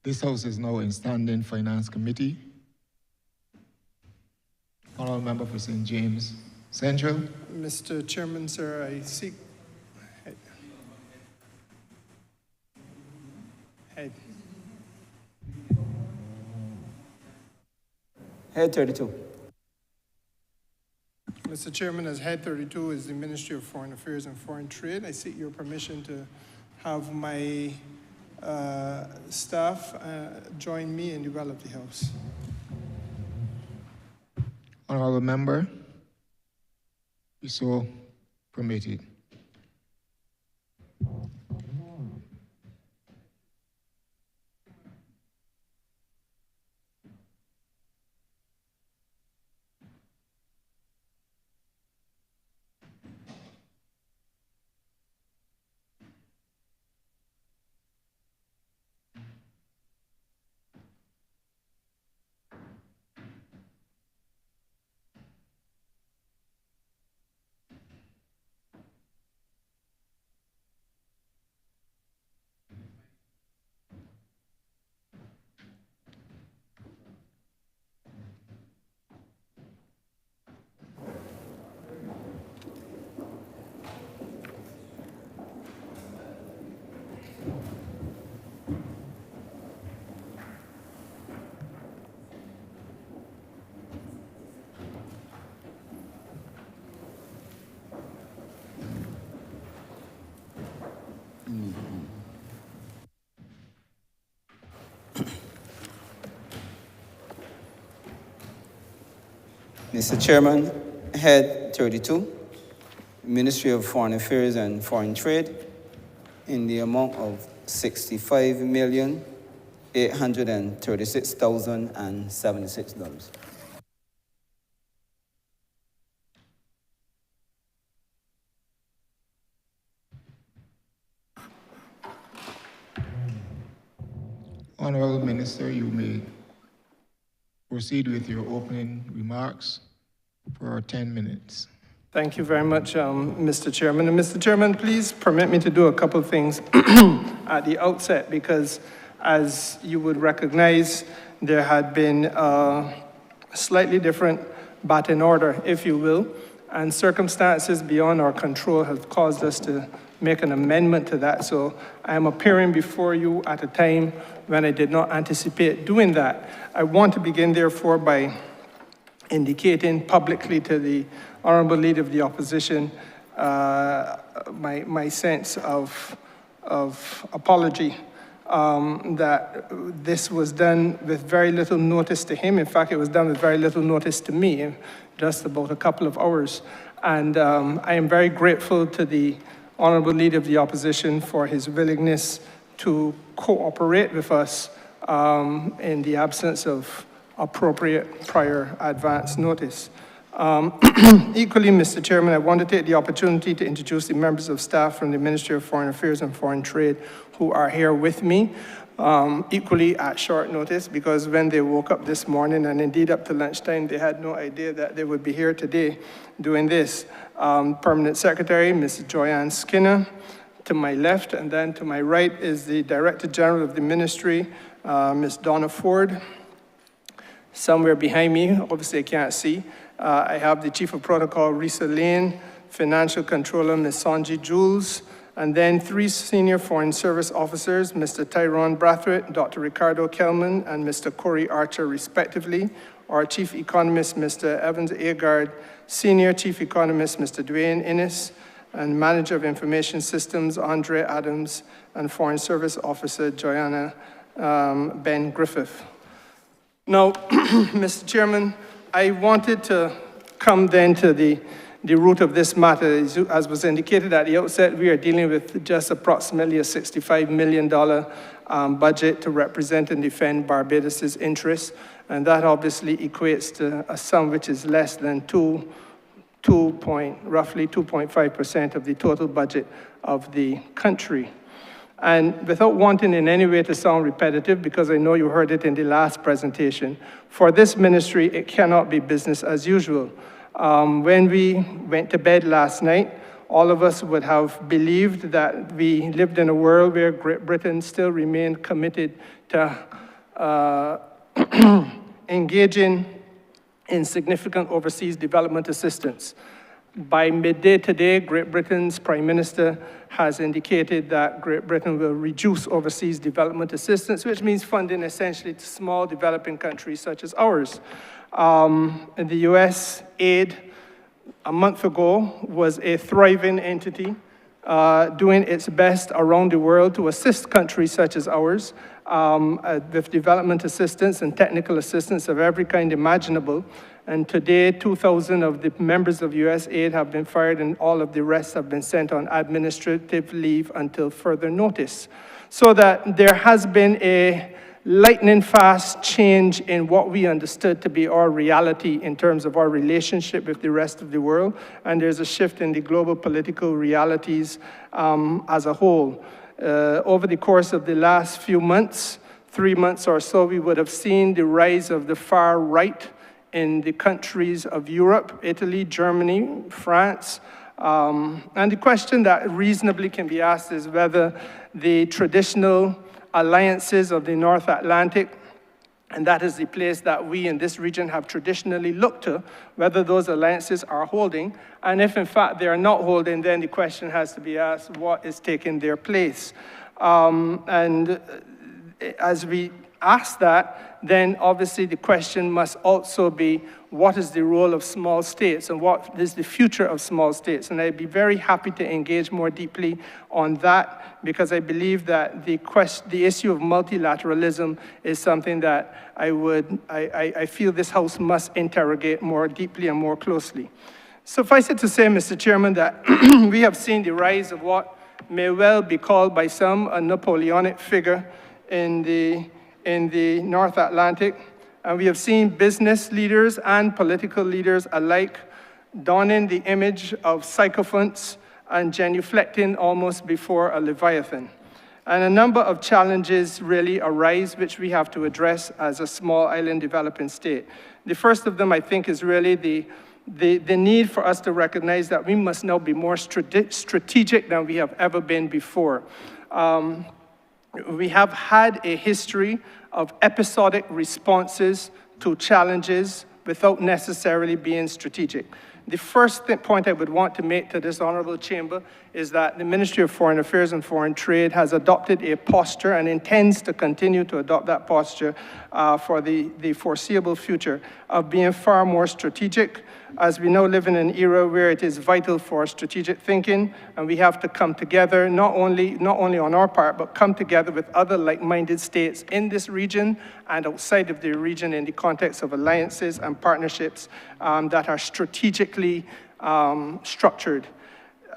This House is now in standing Finance Committee. Honourable Member for St. James Central. Mr. Chairman, sir, I seek Head 32. Mr. Chairman, as Head 32 is the Ministry of Foreign Affairs and Foreign Trade, I seek your permission to have my staff join me in the well of the House. Honourable Member, be so permitted. Mr. Chairman, Head 32, Ministry of Foreign Affairs and Foreign Trade, in the amount of $65,836,076. Honourable Minister, you may proceed with your opening remarks for 10 minutes. Thank you very much, Mr. Chairman. And Mr. Chairman, please permit me to do a couple of things at the outset, because as you would recognize, there had been a slightly different batting order, if you will, and circumstances beyond our control have caused us to make an amendment to that. So I am appearing before you at a time when I did not anticipate doing that. I want to begin, therefore, by indicating publicly to the Honourable Leader of the Opposition my sense of apology that this was done with very little notice to him. In fact, it was done with very little notice to me, just about a couple of hours. And I am very grateful to the Honourable Leader of the Opposition for his willingness to cooperate with us in the absence of appropriate prior advance notice. Equally, Mr. Chairman, I want to take the opportunity to introduce the members of staff from the Ministry of Foreign Affairs and Foreign Trade who are here with me, equally at short notice, because when they woke up this morning, and indeed up to lunchtime, they had no idea that they would be here today doing this. Permanent Secretary, Ms. Joyanne Skinner, to my left, and then to my right is the Director General of the Ministry, Ms. Donna Ford. Somewhere behind me, obviously I can't see, I have the Chief of Protocol, Risa Lane, Financial Controller, Ms. Sanji Jules, and then three senior Foreign Service officers, Mr. Tyrone Brathwaite, Dr. Ricardo Kelman, and Mr. Corey Archer, respectively. Our Chief Economist, Mr. Evans Agard, Senior Chief Economist, Mr. Dwayne Innes, and Manager of Information Systems, Andre Adams, and Foreign Service Officer, Joanna Ben Griffith. Now, Mr. Chairman, I wanted to come then to the root of this matter. As was indicated at the outset, we are dealing with just approximately a $65 million budget to represent and defend Barbados's interests, and that obviously equates to a sum which is less than roughly 2.5% of the total budget of the country. And without wanting in any way to sound repetitive, because I know you heard it in the last presentation, for this ministry, it cannot be business as usual. When we went to bed last night, all of us would have believed that we lived in a world where Great Britain still remained committed to engaging in significant overseas development assistance. By midday today, Great Britain's Prime Minister has indicated that Great Britain will reduce overseas development assistance, which means funding essentially to small developing countries such as ours. In the US, aid a month ago was a thriving entity doing its best around the world to assist countries such as ours with development assistance and technical assistance of every kind imaginable. And today, 2,000 of the members of US aid have been fired and all of the rest have been sent on administrative leave until further notice. So that there has been a lightning fast change in what we understood to be our reality in terms of our relationship with the rest of the world. And there's a shift in the global political realities as a whole. Over the course of the last few months, 3 months or so, we would have seen the rise of the far right in the countries of Europe, Italy, Germany, France. And the question that reasonably can be asked is whether the traditional alliances of the North Atlantic, and that is the place that we in this region have traditionally looked to, whether those alliances are holding. And if in fact they are not holding, then the question has to be asked, what is taking their place? And as we ask that, then obviously the question must also be, what is the role of small states and what is the future of small states? And I'd be very happy to engage more deeply on that, because I believe that the issue of multilateralism is something that I feel this House must interrogate more deeply and more closely. Suffice it to say, Mr. Chairman, that we have seen the rise of what may well be called by some a Napoleonic figure in the North Atlantic. And we have seen business leaders and political leaders alike donning the image of sycophants and genuflecting almost before a leviathan. And a number of challenges really arise which we have to address as a small island developing state. The first of them, I think, is really the need for us to recognize that we must now be more strategic than we have ever been before. We have had a history of episodic responses to challenges without necessarily being strategic. The first point I would want to make to this honorable chamber is that the Ministry of Foreign Affairs and Foreign Trade has adopted a posture and intends to continue to adopt that posture for the foreseeable future of being far more strategic, as we now live in an era where it is vital for strategic thinking, and we have to come together, not only on our part, but come together with other like-minded states in this region and outside of the region in the context of alliances and partnerships that are strategically structured.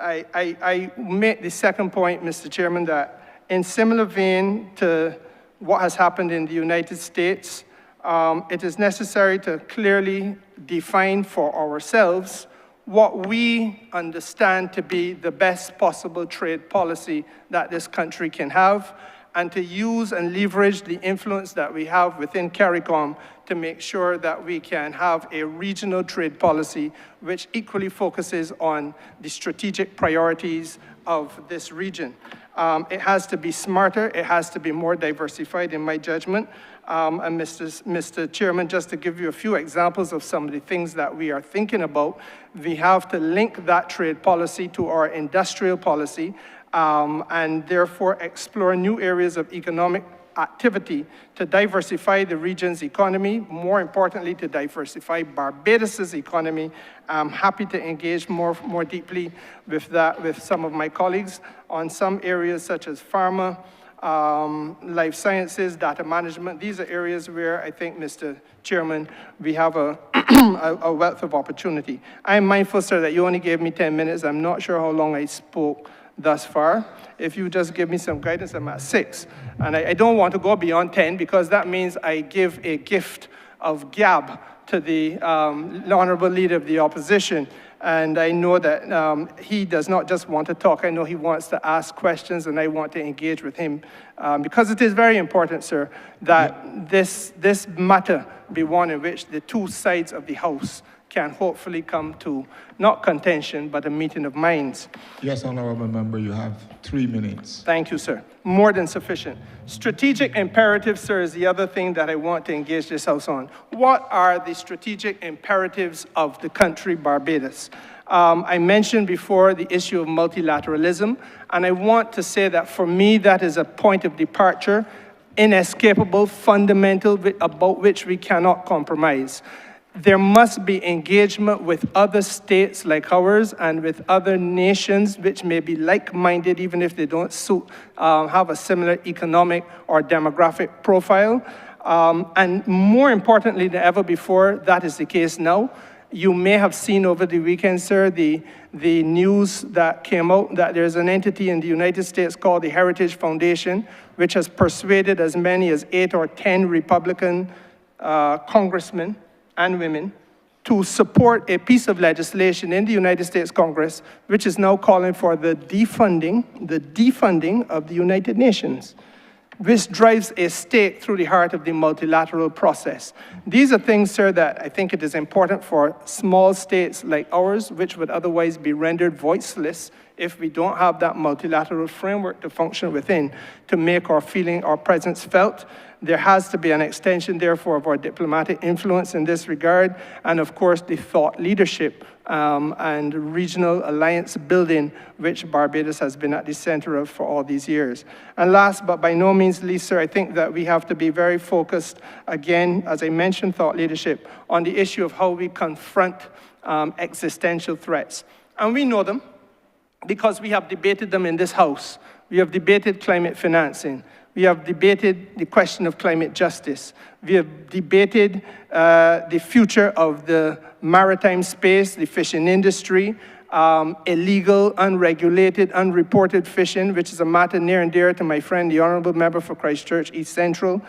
I make the second point, Mr. Chairman, that in similar vein to what has happened in the United States, it is necessary to clearly define for ourselves what we understand to be the best possible trade policy that this country can have, and to use and leverage the influence that we have within CARICOM to make sure that we can have a regional trade policy which equally focuses on the strategic priorities of this region. It has to be smarter, it has to be more diversified in my judgment. And Mr. Chairman, just to give you a few examples of some of the things that we are thinking about, we have to link that trade policy to our industrial policy and therefore explore new areas of economic activity to diversify the region's economy, more importantly, to diversify Barbados's economy. I'm happy to engage more deeply with that with some of my colleagues on some areas such as pharma, life sciences, data management. These are areas where I think, Mr. Chairman, we have a wealth of opportunity. I'm mindful, sir, that you only gave me 10 minutes. I'm not sure how long I spoke thus far. If you just give me some guidance, I'm at 6. And I don't want to go beyond 10 because that means I give a gift of gab to the Honourable Leader of the Opposition. And I know that he does not just want to talk. I know he wants to ask questions, and I want to engage with him. Because it is very important, sir, that this matter be one in which the two sides of the House can hopefully come to not contention, but a meeting of minds. Yes, Honourable Member, you have 3 minutes. Thank you, sir. More than sufficient. Strategic imperatives, sir, is the other thing that I want to engage this House on. What are the strategic imperatives of the country, Barbados? I mentioned before the issue of multilateralism, and I want to say that for me, that is a point of departure, inescapable, fundamental, about which we cannot compromise. There must be engagement with other states like ours and with other nations which may be like-minded, even if they don't have a similar economic or demographic profile. And more importantly than ever before, that is the case now. You may have seen over the weekend, sir, the news that came out that there's an entity in the United States called the Heritage Foundation, which has persuaded as many as 8 or 10 Republican congressmen and women to support a piece of legislation in the United States Congress, which is now calling for the defunding of the United Nations, which drives a stake through the heart of the multilateral process. These are things, sir, that I think it is important for small states like ours, which would otherwise be rendered voiceless if we don't have that multilateral framework to function within, to make our presence felt. There has to be an extension, therefore, of our diplomatic influence in this regard, and of course, the thought leadership and regional alliance building, which Barbados has been at the center of for all these years. And last, but by no means least, sir, I think that we have to be very focused, again, as I mentioned, thought leadership, on the issue of how we confront existential threats. And we know them because we have debated them in this House. We have debated climate financing. We have debated the question of climate justice. We have debated the future of the maritime space, the fishing industry, illegal, unregulated, unreported fishing, which is a matter near and dear to my friend, the Honourable Member for Christchurch West Central,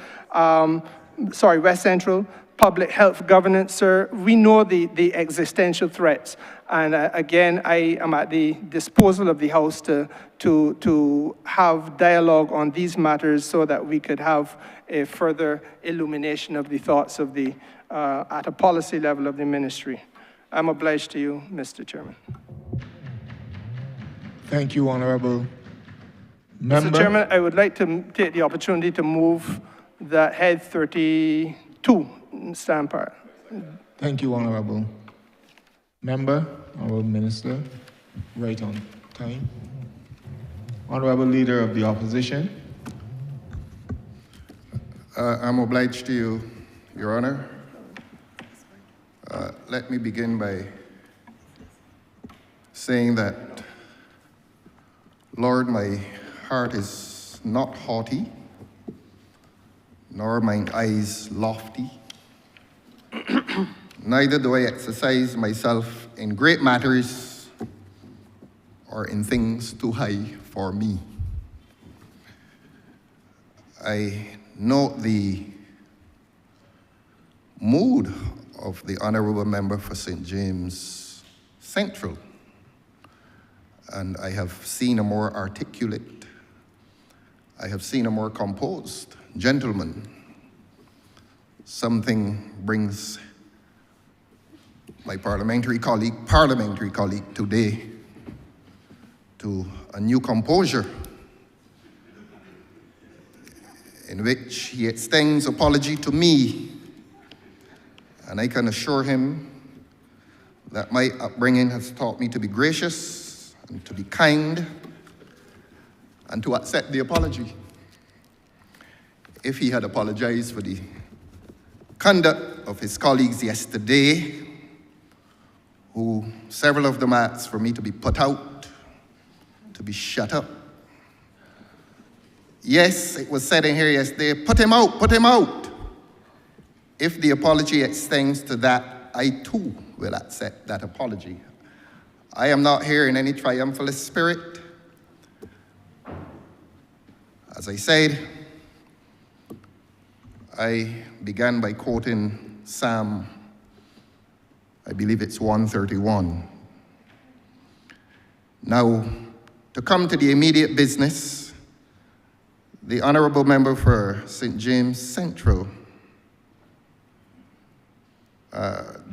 public health governance, sir. We know the existential threats. And again, I am at the disposal of the House to have dialogue on these matters so that we could have a further illumination of the thoughts of the, at a policy level of the ministry. I'm obliged to you, Mr. Chairman. Thank you, Honourable Member. Mr. Chairman, I would like to take the opportunity to move that head 32 stand part. Thank you, Honourable Member, Honourable Minister, right on time. Honourable Leader of the Opposition. I'm obliged to you, Your Honor. Let me begin by saying that, Lord, my heart is not haughty, nor mine eyes lofty. Neither do I exercise myself in great matters or in things too high for me. I note the mood of the Honourable Member for St. James Central, and I have seen a more articulate, I have seen a more composed gentleman. Something brings my parliamentary colleague today to a new composure in which he extends apology to me, and I can assure him that my upbringing has taught me to be gracious and to be kind and to accept the apology. If he had apologized for the conduct of his colleagues yesterday, who several of them asked for me to be put out, to be shut up. Yes, it was said in here yesterday, put him out, put him out. If the apology extends to that, I too will accept that apology. I am not here in any triumphalist spirit. As I said, I began by quoting Psalm, I believe it's 131. Now, to come to the immediate business, the Honourable Member for St. James Central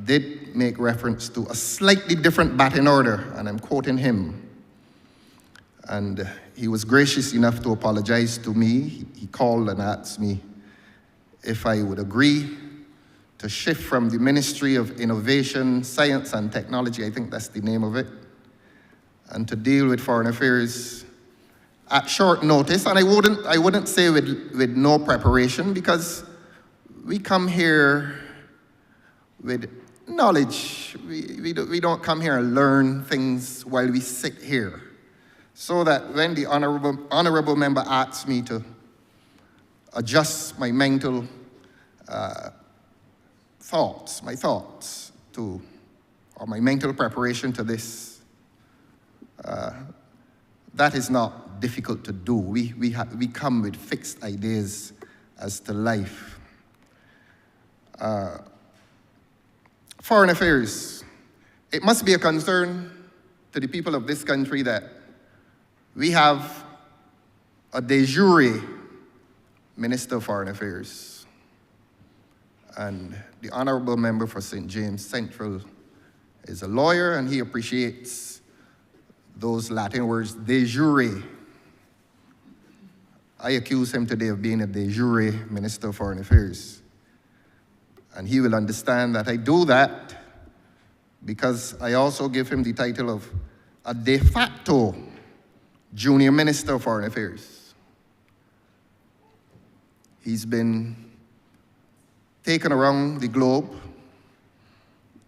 did make reference to a slightly different batting order, and I'm quoting him. And he was gracious enough to apologize to me. He called and asked me if I would agree to shift from the Ministry of Innovation, Science and Technology, I think that's the name of it, and to deal with foreign affairs at short notice. And I wouldn't say with no preparation, because we come here with knowledge. We don't come here and learn things while we sit here. So that when the honorable member asks me to adjust my mental my thoughts to, or my mental preparation to this, that is not difficult to do. We come with fixed ideas as to life. Foreign affairs. It must be a concern to the people of this country that we have a de jure Minister of Foreign Affairs. And the honorable member for St. James Central is a lawyer, and he appreciates those Latin words, de jure. I accuse him today of being a de jure Minister of Foreign Affairs. And he will understand that I do that because I also give him the title of a de facto Junior Minister of Foreign Affairs. He's been taken around the globe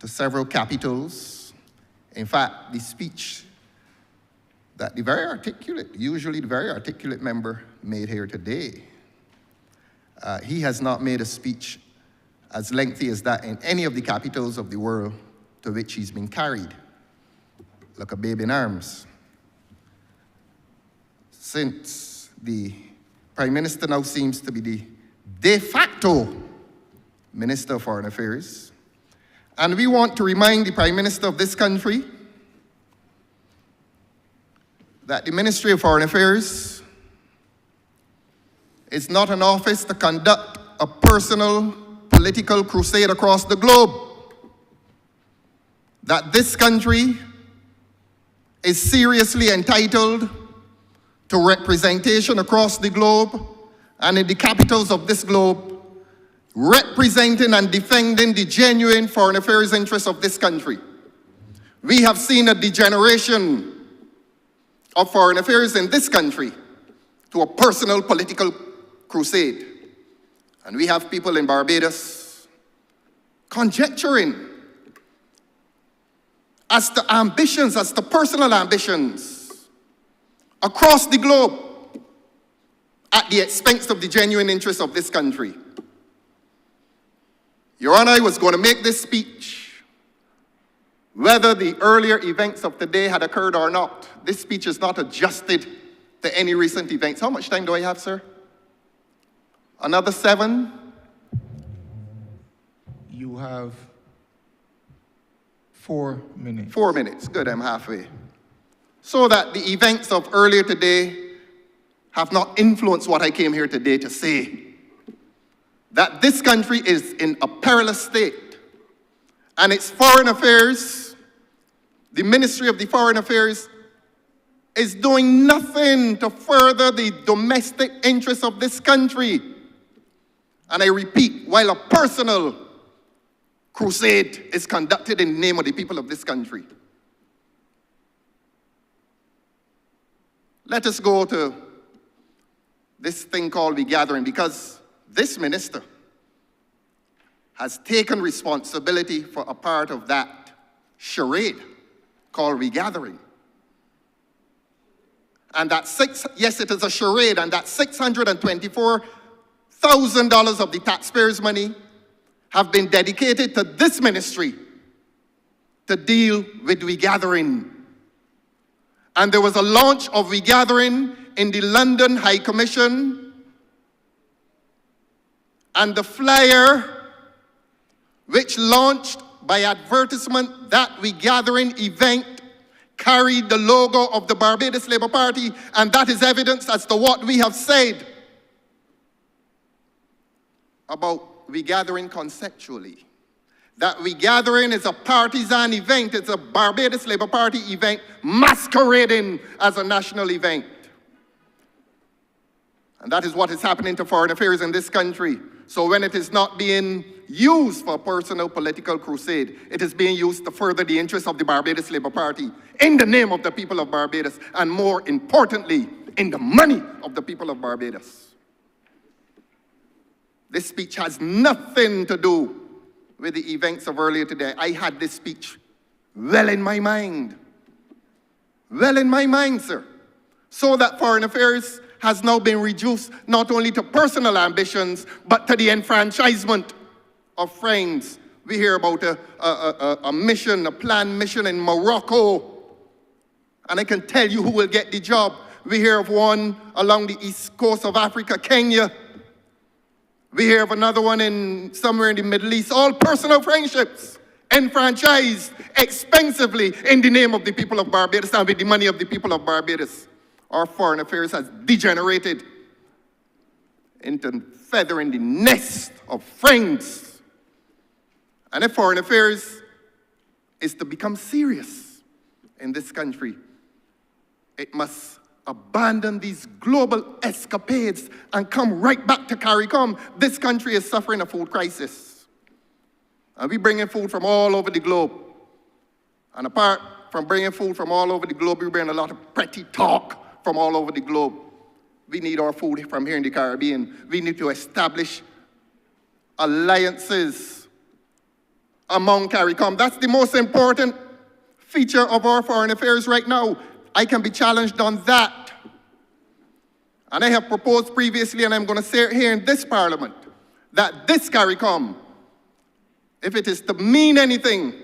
to several capitals. In fact, the speech that usually the very articulate member made here today, he has not made a speech as lengthy as that in any of the capitals of the world to which he's been carried, like a baby in arms. Since the Prime Minister now seems to be the de facto Minister of Foreign Affairs, and we want to remind the Prime Minister of this country that the Ministry of Foreign Affairs is not an office to conduct a personal political crusade across the globe. That this country is seriously entitled to representation across the globe and in the capitals of this globe, representing and defending the genuine foreign affairs interests of this country. We have seen a degeneration of foreign affairs in this country to a personal political crusade. And we have people in Barbados conjecturing as to ambitions, as to personal ambitions across the globe at the expense of the genuine interests of this country. Your Honor, I was going to make this speech whether the earlier events of today had occurred or not. This speech is not adjusted to any recent events. How much time do I have, sir? Another 7? You have 4 minutes. 4 minutes. Good, I'm halfway. So that the events of earlier today have not influenced what I came here today to say. That this country is in a perilous state. And its foreign affairs, the Ministry of the Foreign Affairs, is doing nothing to further the domestic interests of this country. And I repeat, while a personal crusade is conducted in the name of the people of this country. Let us go to this thing called regathering, because this minister has taken responsibility for a part of that charade called regathering. And that yes, it is a charade, and that $624,000 of the taxpayers' money have been dedicated to this ministry to deal with regathering. And there was a launch of regathering in the London High Commission, and the flyer, which launched by advertisement, that regathering event carried the logo of the Barbados Labour Party, and that is evidence as to what we have said about regathering conceptually. that we gathering is a partisan event. It's a Barbados Labour Party event masquerading as a national event. And that is what is happening to foreign affairs in this country. So when it is not being used for a personal political crusade, it is being used to further the interests of the Barbados Labour Party in the name of the people of Barbados, and more importantly, in the money of the people of Barbados. This speech has nothing to do with the events of earlier today. I had this speech well in my mind. Well in my mind, sir. So that foreign affairs has now been reduced not only to personal ambitions, but to the enfranchisement of friends. We hear about a mission, a planned mission in Morocco, and I can tell you who will get the job. We hear of one along the east coast of Africa, Kenya. We hear of another one in somewhere in the Middle East. All personal friendships, enfranchised expensively in the name of the people of Barbados and with the money of the people of Barbados. Our foreign affairs has degenerated into feathering the nest of friends. And if foreign affairs is to become serious in this country, it must abandon these global escapades and come right back to CARICOM. This country is suffering a food crisis. And we bring in food from all over the globe. And apart from bringing food from all over the globe, we bring a lot of pretty talk from all over the globe. We need our food from here in the Caribbean. We need to establish alliances among CARICOM. That's the most important feature of our foreign affairs right now. I can be challenged on that. And I have proposed previously, and I'm going to say it here in this Parliament, that this CARICOM, if it is to mean anything,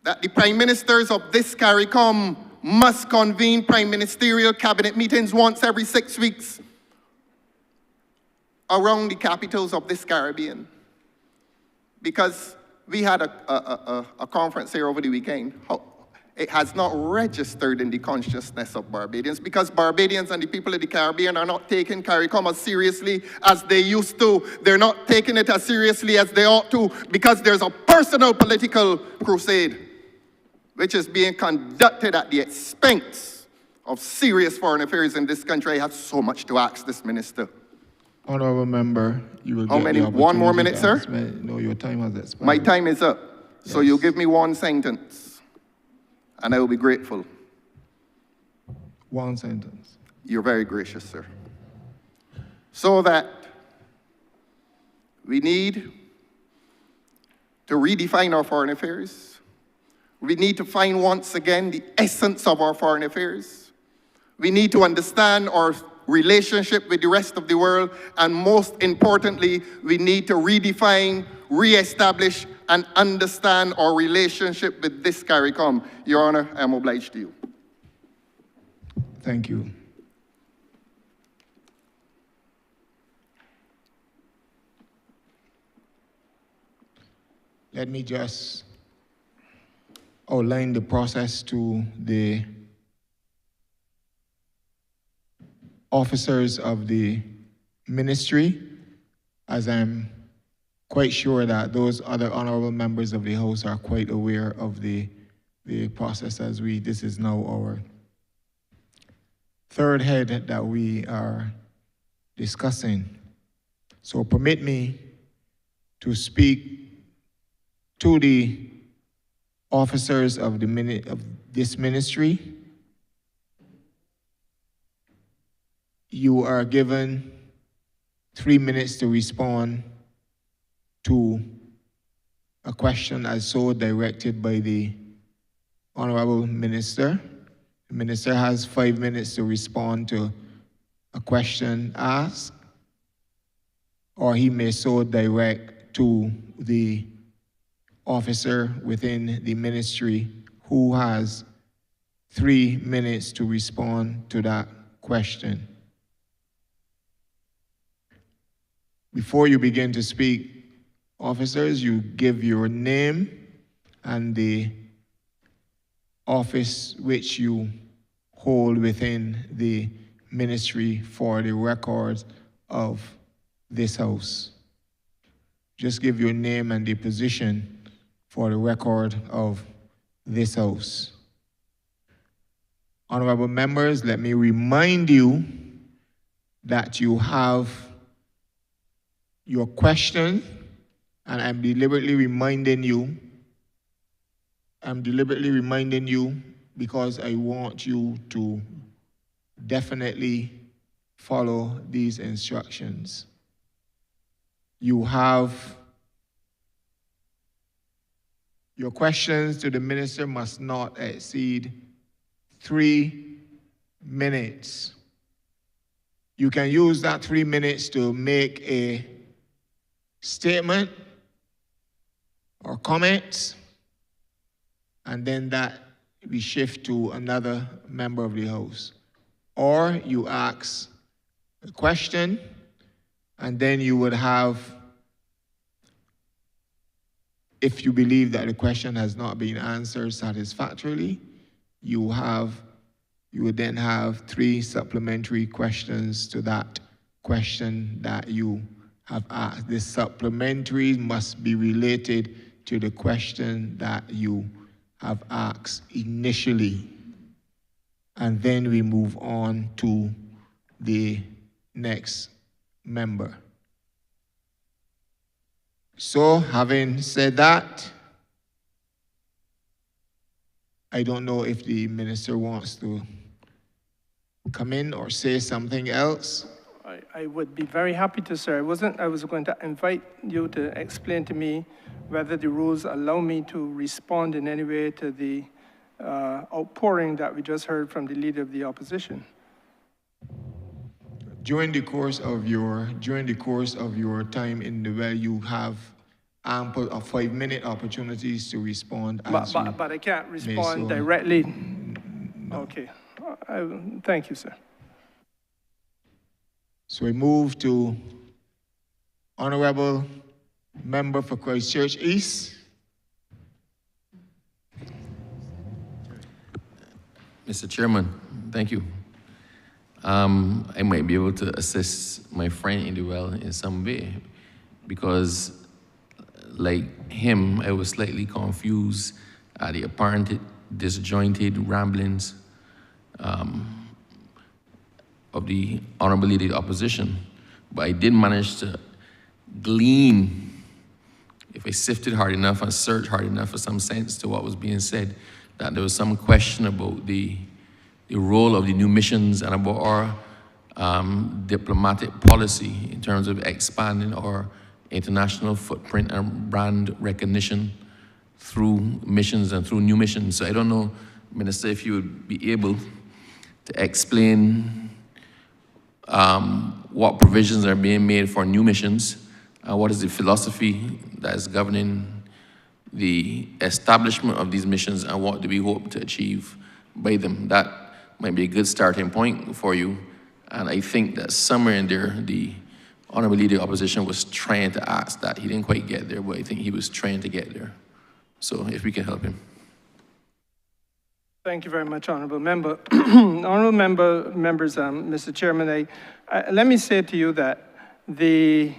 that the Prime Ministers of this CARICOM must convene prime ministerial cabinet meetings once every 6 weeks around the capitals of this Caribbean. Because we had a conference here over the weekend. It has not registered in the consciousness of Barbadians because Barbadians and the people of the Caribbean are not taking CARICOM as seriously as they used to. They're not taking it as seriously as they ought to because there's a personal political crusade which is being conducted at the expense of serious foreign affairs in this country. I have so much to ask this minister. Honourable member, you will How get many? the One more minute, opportunity sir? to ask me. No, your time has expired. My time is up. So Yes. you give me one sentence, and I will be grateful. One sentence. You're very gracious, sir. So that we need to redefine our foreign affairs. We need to find once again the essence of our foreign affairs. We need to understand our relationship with the rest of the world, and most importantly, we need to redefine, reestablish, and understand our relationship with this CARICOM. Your Honor, I am obliged to you. Thank you. Let me just outline the process to the officers of the ministry, as I'm quite sure that those other honorable members of the House are quite aware of the process as this is now our third head that we are discussing. So permit me to speak to the officers of this ministry. You are given 3 minutes to respond to a question as so directed by the Honourable Minister. The Minister has 5 minutes to respond to a question asked, or he may so direct to the officer within the ministry who has 3 minutes to respond to that question. Before you begin to speak, officers, you give your name and the office which you hold within the ministry for the records of this House. Just give your name and the position for the record of this House. Honorable members, let me remind you that you have your question, and I'm deliberately reminding you because I want you to definitely follow these instructions. You have your questions to the minister must not exceed 3 minutes. You can use that 3 minutes to make a statement or comments, and then that we shift to another member of the House. Or you ask a question, and then you would have, if you believe that the question has not been answered satisfactorily, you would then have 3 supplementary questions to that question that you have asked. The supplementary must be related to the question that you have asked initially. And then we move on to the next member. So, having said that, I don't know if the minister wants to come in or say something else. I would be very happy to, sir. I was going to invite you to explain to me whether the rules allow me to respond in any way to the outpouring that we just heard from the leader of the opposition. During the course of your time in the well, you have ample of 5-minute opportunities to respond. But I can't respond directly. No. Okay. Thank you, sir. So we move to Honourable Member for Christchurch East. Mr. Chairman, thank you. I might be able to assist my friend in the well in some way, because like him, I was slightly confused at the apparent disjointed ramblings of the Honourable Leader of the Opposition. But I did manage to glean, if I sifted hard enough and searched hard enough for some sense to what was being said, that there was some question about the role of the new missions and about our diplomatic policy in terms of expanding our international footprint and brand recognition through missions and through new missions. So I don't know, Minister, if you would be able to explain what provisions are being made for new missions, and what is the philosophy that is governing the establishment of these missions, and what do we hope to achieve by them. That might be a good starting point for you. And I think that somewhere in there, the Honourable Leader of the Opposition was trying to ask that. He didn't quite get there, but I think he was trying to get there. So if we can help him. Thank you very much, Honourable Member. Honourable members, Mr. Chairman, let me say to you that the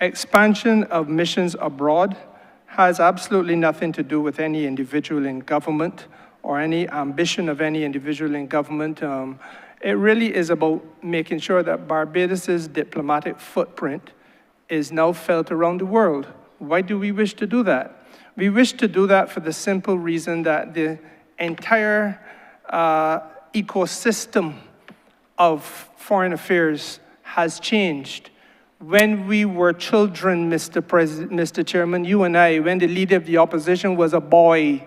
expansion of missions abroad has absolutely nothing to do with any individual in government or any ambition of any individual in government. It really is about making sure that Barbados's diplomatic footprint is now felt around the world. Why do we wish to do that? We wish to do that for the simple reason that the entire ecosystem of foreign affairs has changed. When we were children, Mr. Chairman, you and I, when the leader of the opposition was a boy,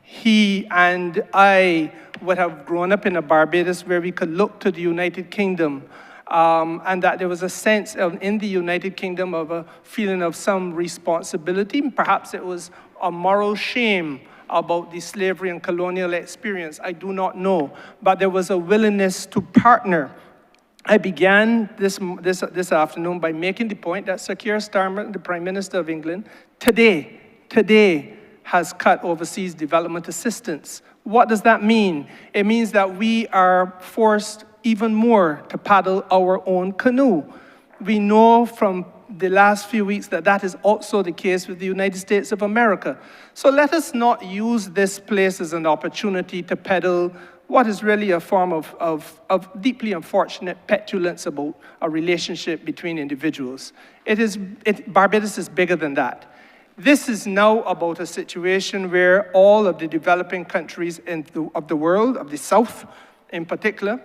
he and I would have grown up in a Barbados where we could look to the United Kingdom, and that there was a sense in the United Kingdom of a feeling of some responsibility. Perhaps it was a moral shame about the slavery and colonial experience. I do not know, but there was a willingness to partner. I began this afternoon by making the point that Sir Keir Starmer, the Prime Minister of England, today has cut overseas development assistance. What does that mean? It means that we are forced even more to paddle our own canoe. We know from the last few weeks that that is also the case with the United States of America. So let us not use this place as an opportunity to peddle what is really a form of deeply unfortunate petulance about a relationship between individuals. Barbados is bigger than that. This is now about a situation where all of the developing countries of the world, of the South in particular,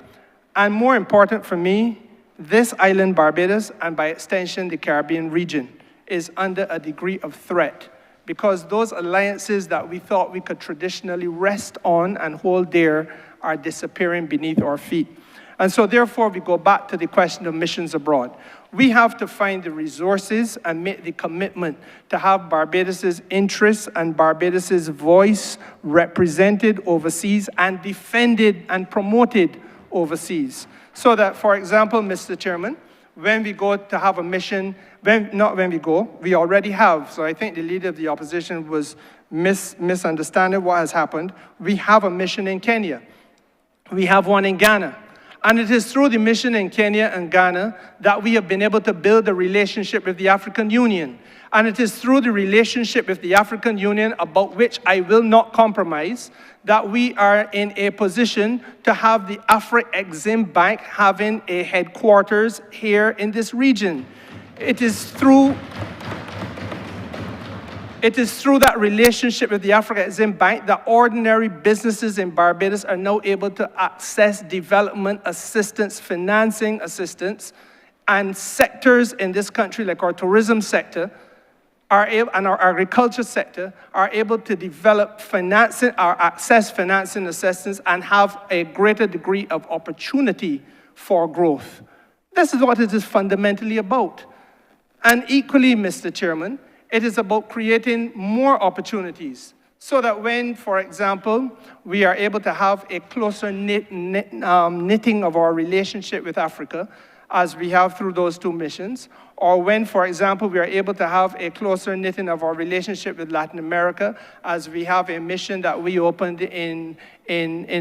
and more important for me, this island, Barbados, and by extension, the Caribbean region, is under a degree of threat because those alliances that we thought we could traditionally rest on and hold dear are disappearing beneath our feet. And so therefore, we go back to the question of missions abroad. We have to find the resources and make the commitment to have Barbados's interests and Barbados's voice represented overseas and defended and promoted overseas. So that, for example, Mr. Chairman, when we go to have a mission, we already have, so I think the leader of the opposition was misunderstanding what has happened. We have a mission in Kenya. We have one in Ghana. And it is through the mission in Kenya and Ghana that we have been able to build a relationship with the African Union. And it is through the relationship with the African Union, about which I will not compromise, that we are in a position to have the Afro-Exim Bank having a headquarters here in this region. It is through that relationship with the Afro-Exim Bank that ordinary businesses in Barbados are now able to access development assistance, financing assistance, and sectors in this country, like our tourism sector, and our agriculture sector, are able to develop financing, or access financing assistance, and have a greater degree of opportunity for growth. This is what it is fundamentally about. And equally, Mr. Chairman, it is about creating more opportunities so that when, for example, we are able to have a closer knitting of our relationship with Africa, as we have through those two missions, or when, for example, we are able to have a closer knitting of our relationship with Latin America, as we have a mission that we opened in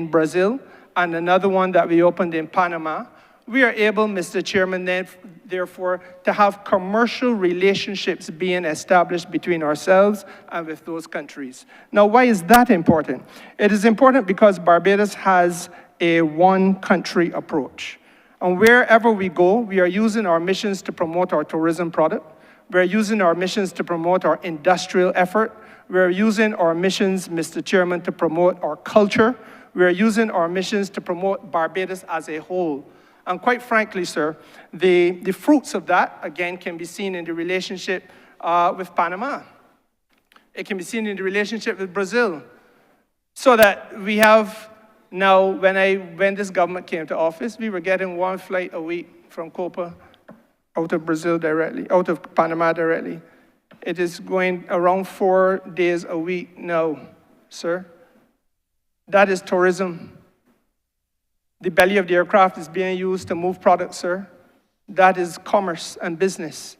Brazil, and another one that we opened in Panama, we are able, Mr. Chairman, then, therefore, to have commercial relationships being established between ourselves and with those countries. Now, why is that important? It is important because Barbados has a one-country approach. And wherever we go, we are using our missions to promote our tourism product. We're using our missions to promote our industrial effort. We're using our missions, Mr. Chairman, to promote our culture. We're using our missions to promote Barbados as a whole. And quite frankly, sir, the fruits of that, again, can be seen in the relationship with Panama. It can be seen in the relationship with Brazil. So that we have now, when this government came to office, we were getting one flight a week from Copa out of Brazil directly, out of Panama directly. It is going around 4 days a week now, sir. That is tourism. The belly of the aircraft is being used to move products, sir. That is commerce and business.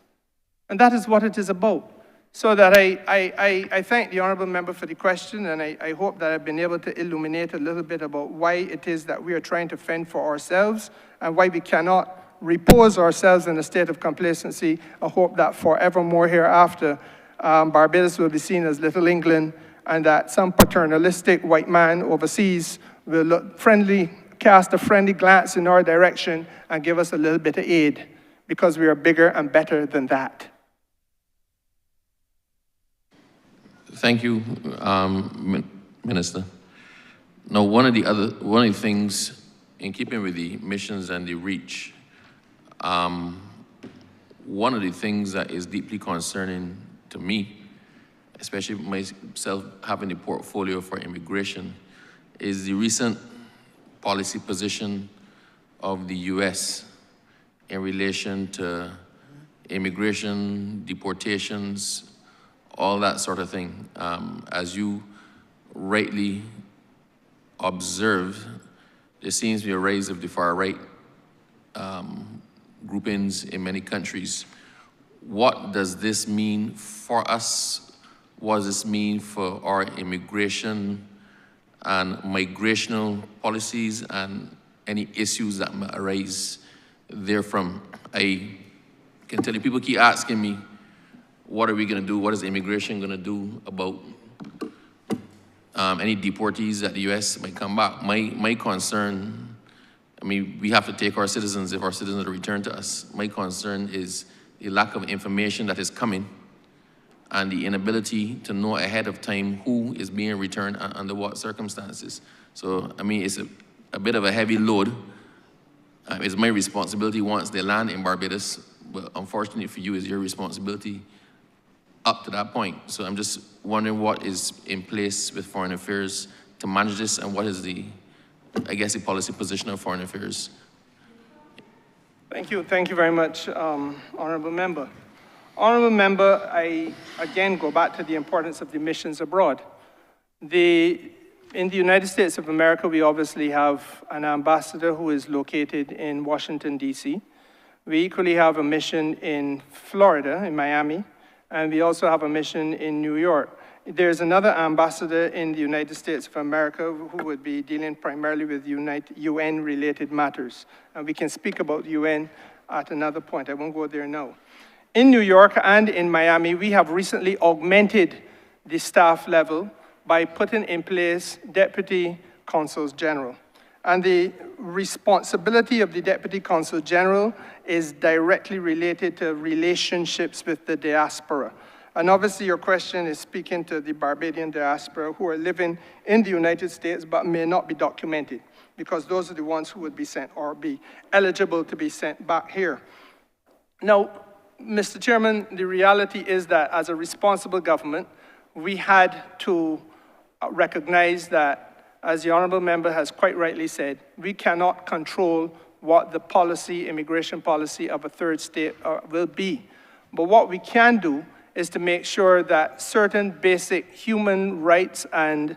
And that is what it is about. So that I thank the Honourable Member for the question, and I hope that I've been able to illuminate a little bit about why it is that we are trying to fend for ourselves and why we cannot repose ourselves in a state of complacency. I hope that forevermore hereafter, Barbados will be seen as Little England, and that some paternalistic white man overseas will look friendly, cast a friendly glance in our direction and give us a little bit of aid, because we are bigger and better than that. Thank you, Minister. Now, one of the things, in keeping with the missions and the reach, one of the things that is deeply concerning to me, especially myself having the portfolio for immigration, is the recent policy position of the U.S. in relation to immigration, deportations, all that sort of thing. As you rightly observed, there seems to be a rise of the far-right groupings in many countries. What does this mean for us? What does this mean for our immigration and migrational policies and any issues that might arise therefrom? I can tell you, people keep asking me, what are we going to do? What is immigration going to do about any deportees that the U.S. might come back? My concern, I mean, we have to take our citizens if our citizens are returned to us. My concern is the lack of information that is coming and the inability to know ahead of time who is being returned and under what circumstances. So, I mean, it's a bit of a heavy load. It's my responsibility once they land in Barbados, but unfortunately for you, it's your responsibility up to that point. So I'm just wondering what is in place with Foreign Affairs to manage this, and what is the policy position of Foreign Affairs? Thank you very much, Honourable Member. Honourable Member, I again go back to the importance of the missions abroad. In the United States of America, we obviously have an ambassador who is located in Washington, D.C. We equally have a mission in Florida, in Miami, and we also have a mission in New York. There's another ambassador in the United States of America who would be dealing primarily with UN-related matters. And we can speak about UN at another point. I won't go there now. In New York and in Miami, we have recently augmented the staff level by putting in place deputy consuls general. And the responsibility of the Deputy Consul General is directly related to relationships with the diaspora. And obviously your question is speaking to the Barbadian diaspora who are living in the United States but may not be documented, because those are the ones who would be sent or be eligible to be sent back here. Now, Mr. Chairman, the reality is that as a responsible government, we had to recognize that, as the Honourable Member has quite rightly said, we cannot control what the policy, immigration policy of a third state will be. But what we can do is to make sure that certain basic human rights and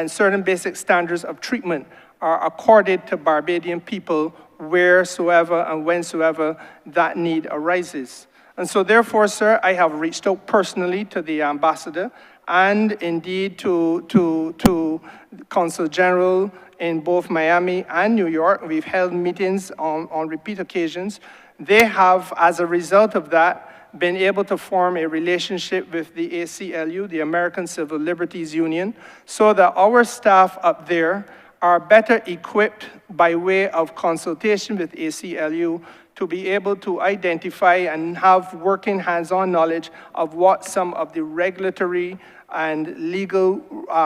certain basic standards of treatment are accorded to Barbadian people wheresoever and whensoever that need arises. And so therefore, sir, I have reached out personally to the ambassador and indeed to Consul General in both Miami and New York. We've held meetings on repeat occasions. They have, as a result of that, been able to form a relationship with the ACLU, the American Civil Liberties Union, so that our staff up there are better equipped by way of consultation with ACLU to be able to identify and have working hands-on knowledge of what some of the regulatory and legal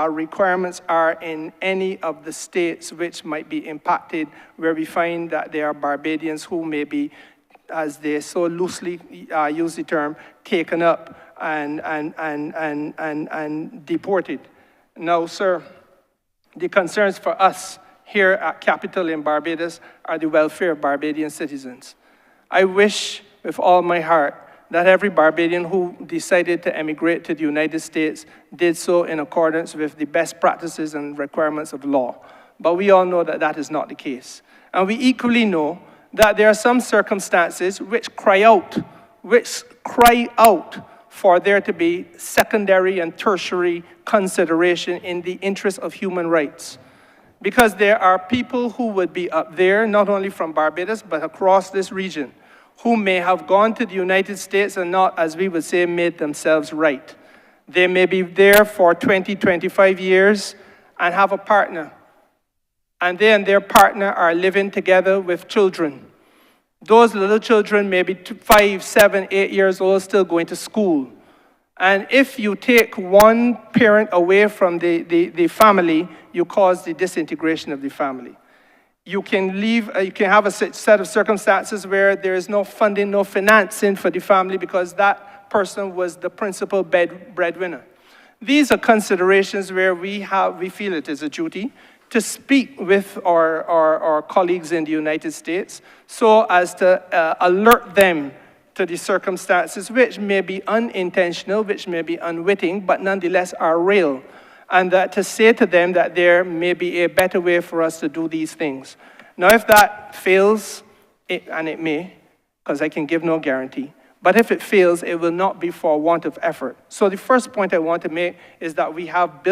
requirements are in any of the states which might be impacted, where we find that there are Barbadians who may be, as they so loosely use the term, taken up and deported. Now, sir, the concerns for us here at Capital in Barbados are the welfare of Barbadian citizens. I wish with all my heart that every Barbadian who decided to emigrate to the United States did so in accordance with the best practices and requirements of law. But we all know that that is not the case. And we equally know that there are some circumstances which cry out for there to be secondary and tertiary consideration in the interest of human rights. Because there are people who would be up there, not only from Barbados, but across this region, who may have gone to the United States and not, as we would say, made themselves right. They may be there for 20, 25 years and have a partner. And they and their partner are living together with children. Those little children may be 5, 7, 8 years old, still going to school. And if you take one parent away from the family, you cause the disintegration of the family. You can have a set of circumstances where there is no funding, no financing for the family because that person was the principal breadwinner. These are considerations where we feel it is a duty to speak with our colleagues in the United States so as to alert them to the circumstances which may be unintentional, which may be unwitting, but nonetheless are real. And that to say to them that there may be a better way for us to do these things. Now, if that fails, and it may, because I can give no guarantee, but if it fails, it will not be for want of effort. So the first point I want to make is that we have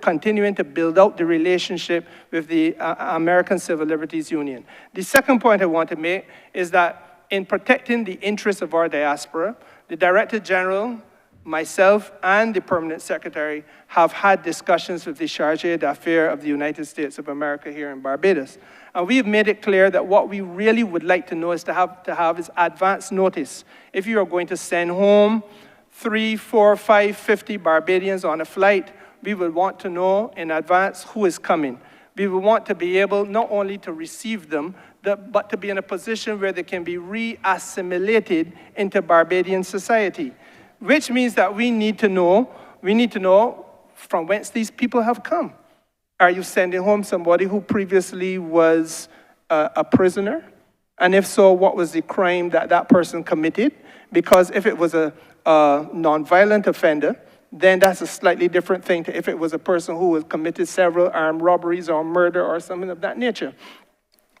continuing to build out the relationship with the American Civil Liberties Union. The second point I want to make is that in protecting the interests of our diaspora, the Director General, myself, and the Permanent Secretary have had discussions with the Chargé d'Affaires of the United States of America here in Barbados. And we have made it clear that what we really would like to know is to have is advance notice. If you are going to send home 3, 4, 5, 50 Barbadians on a flight, we would want to know in advance who is coming. We would want to be able not only to receive them, but to be in a position where they can be re-assimilated into Barbadian society, which means that we need to know from whence these people have come. Are you sending home somebody who previously was a prisoner? And if so, what was the crime that that person committed? Because if it was a non-violent offender, then that's a slightly different thing to if it was a person who has committed several armed robberies or murder or something of that nature.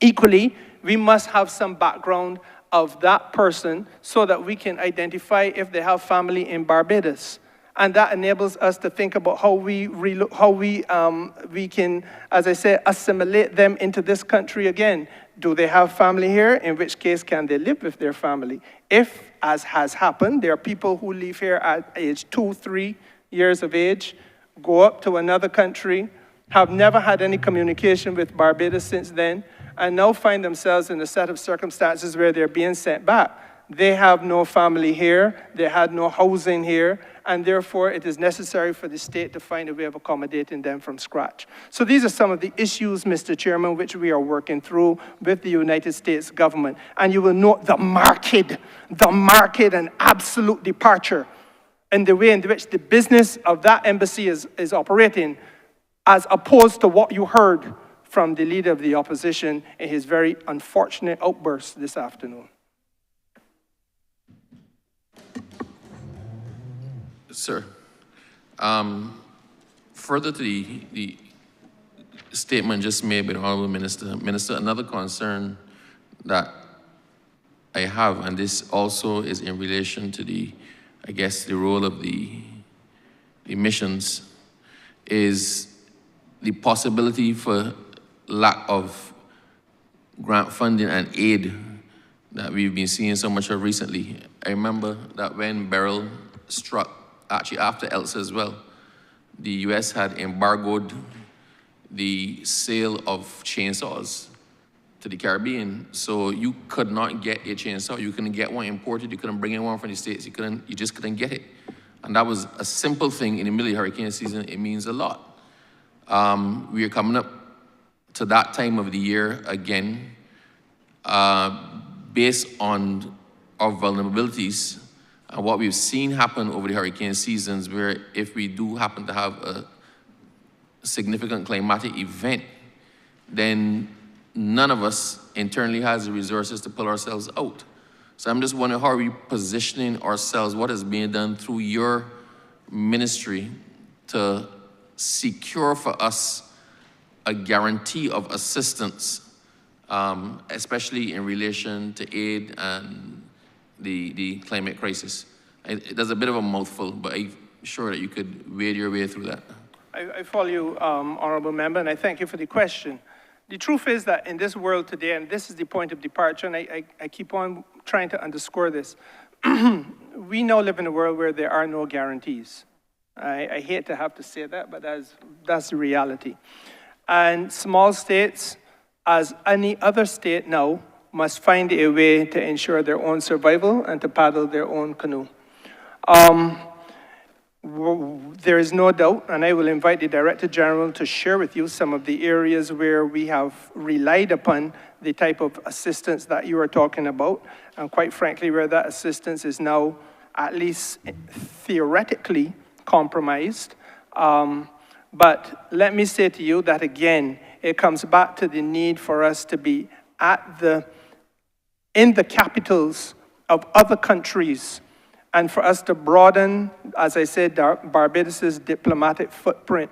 Equally, we must have some background of that person so that we can identify if they have family in Barbados. And that enables us to think about how we can, as I say, assimilate them into this country again. Do they have family here? In which case, can they live with their family? If, as has happened, there are people who leave here at age 2, 3 years of age, go up to another country, have never had any communication with Barbados since then, and now find themselves in a set of circumstances where they're being sent back. They have no family here, they had no housing here, and therefore it is necessary for the state to find a way of accommodating them from scratch. So these are some of the issues, Mr. Chairman, which we are working through with the United States government. And you will note the marked and absolute departure in the way in which the business of that embassy is operating, as opposed to what you heard from the Leader of the Opposition in his very unfortunate outburst this afternoon. Sir, further to the statement just made by the Honourable Minister, another concern that I have, and this also is in relation to the role of the missions, is the possibility for lack of grant funding and aid that we've been seeing so much of recently. I remember that when Beryl struck, actually after Elsa as well, the US had embargoed the sale of chainsaws to the Caribbean. So you could not get a chainsaw. You couldn't get one imported. You couldn't bring in one from the States. You just couldn't get it. And that was a simple thing in the middle of hurricane season. It means a lot. We are coming up to that time of the year again, based on our vulnerabilities and what we've seen happen over the hurricane seasons, where if we do happen to have a significant climatic event, then none of us internally has the resources to pull ourselves out. So I'm just wondering, how are we positioning ourselves? What is being done through your ministry to secure for us a guarantee of assistance, especially in relation to aid and the climate crisis? There's a bit of a mouthful, but I'm sure that you could wade your way through that. I follow you, Honourable Member, and I thank you for the question. The truth is that in this world today, and this is the point of departure, and I keep on trying to underscore this, we now live in a world where there are no guarantees. I hate to have to say that, but that's the reality. And small states, as any other state now, must find a way to ensure their own survival and to paddle their own canoe. There is no doubt, and I will invite the Director General to share with you some of the areas where we have relied upon the type of assistance that you are talking about, and quite frankly, where that assistance is now at least theoretically compromised. But let me say to you that again, it comes back to the need for us to be in the capitals of other countries, and for us to broaden, as I said, Barbados's diplomatic footprint,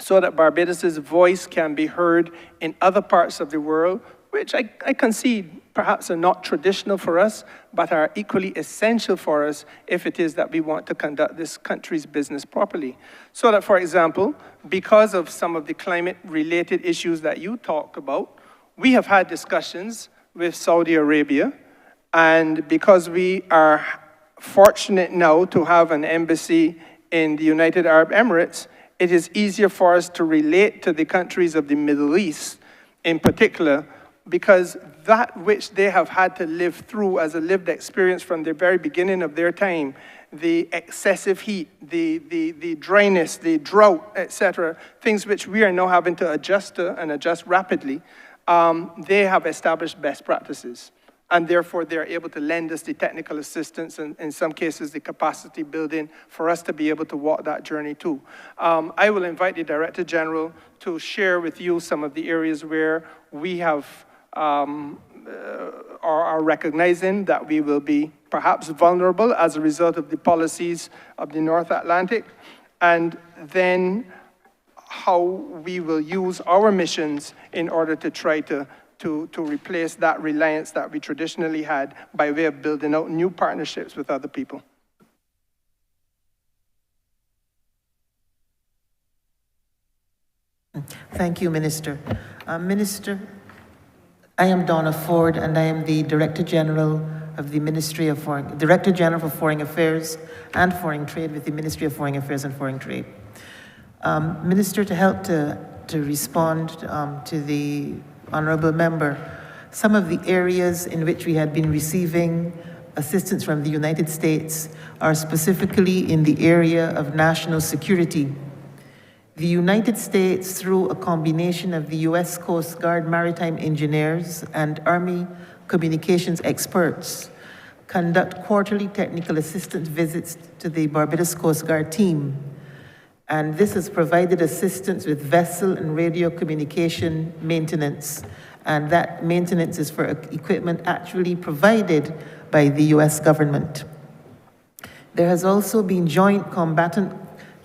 so that Barbados's voice can be heard in other parts of the world, which I concede perhaps are not traditional for us, but are equally essential for us if it is that we want to conduct this country's business properly. So that, for example, because of some of the climate-related issues that you talk about, we have had discussions with Saudi Arabia And because we are fortunate now to have an embassy in the United Arab Emirates, it is easier for us to relate to the countries of the Middle East in particular, because that which they have had to live through as a lived experience from the very beginning of their time, the excessive heat, the dryness, the drought, etc., things which we are now having to adjust to and adjust rapidly, they have established best practices. And therefore, they're able to lend us the technical assistance and in some cases, the capacity building for us to be able to walk that journey too. I will invite the Director General to share with you some of the areas where we have are recognizing that we will be perhaps vulnerable as a result of the policies of the North Atlantic, and then how we will use our missions in order to try to replace that reliance that we traditionally had by way of building out new partnerships with other people. Thank you, Minister. Minister, I am Donna Ford, and I am the Director General of the Ministry of Foreign, Director General for Foreign Affairs and Foreign Trade with the Ministry of Foreign Affairs and Foreign Trade. Minister, to help to respond to the Honourable Member, some of the areas in which we had been receiving assistance from the United States are specifically in the area of national security. The United States, through a combination of the U.S. Coast Guard maritime engineers and Army communications experts, conduct quarterly technical assistance visits to the Barbados Coast Guard team. And this has provided assistance with vessel and radio communication maintenance. And that maintenance is for equipment actually provided by the US government. There has also been joint combatant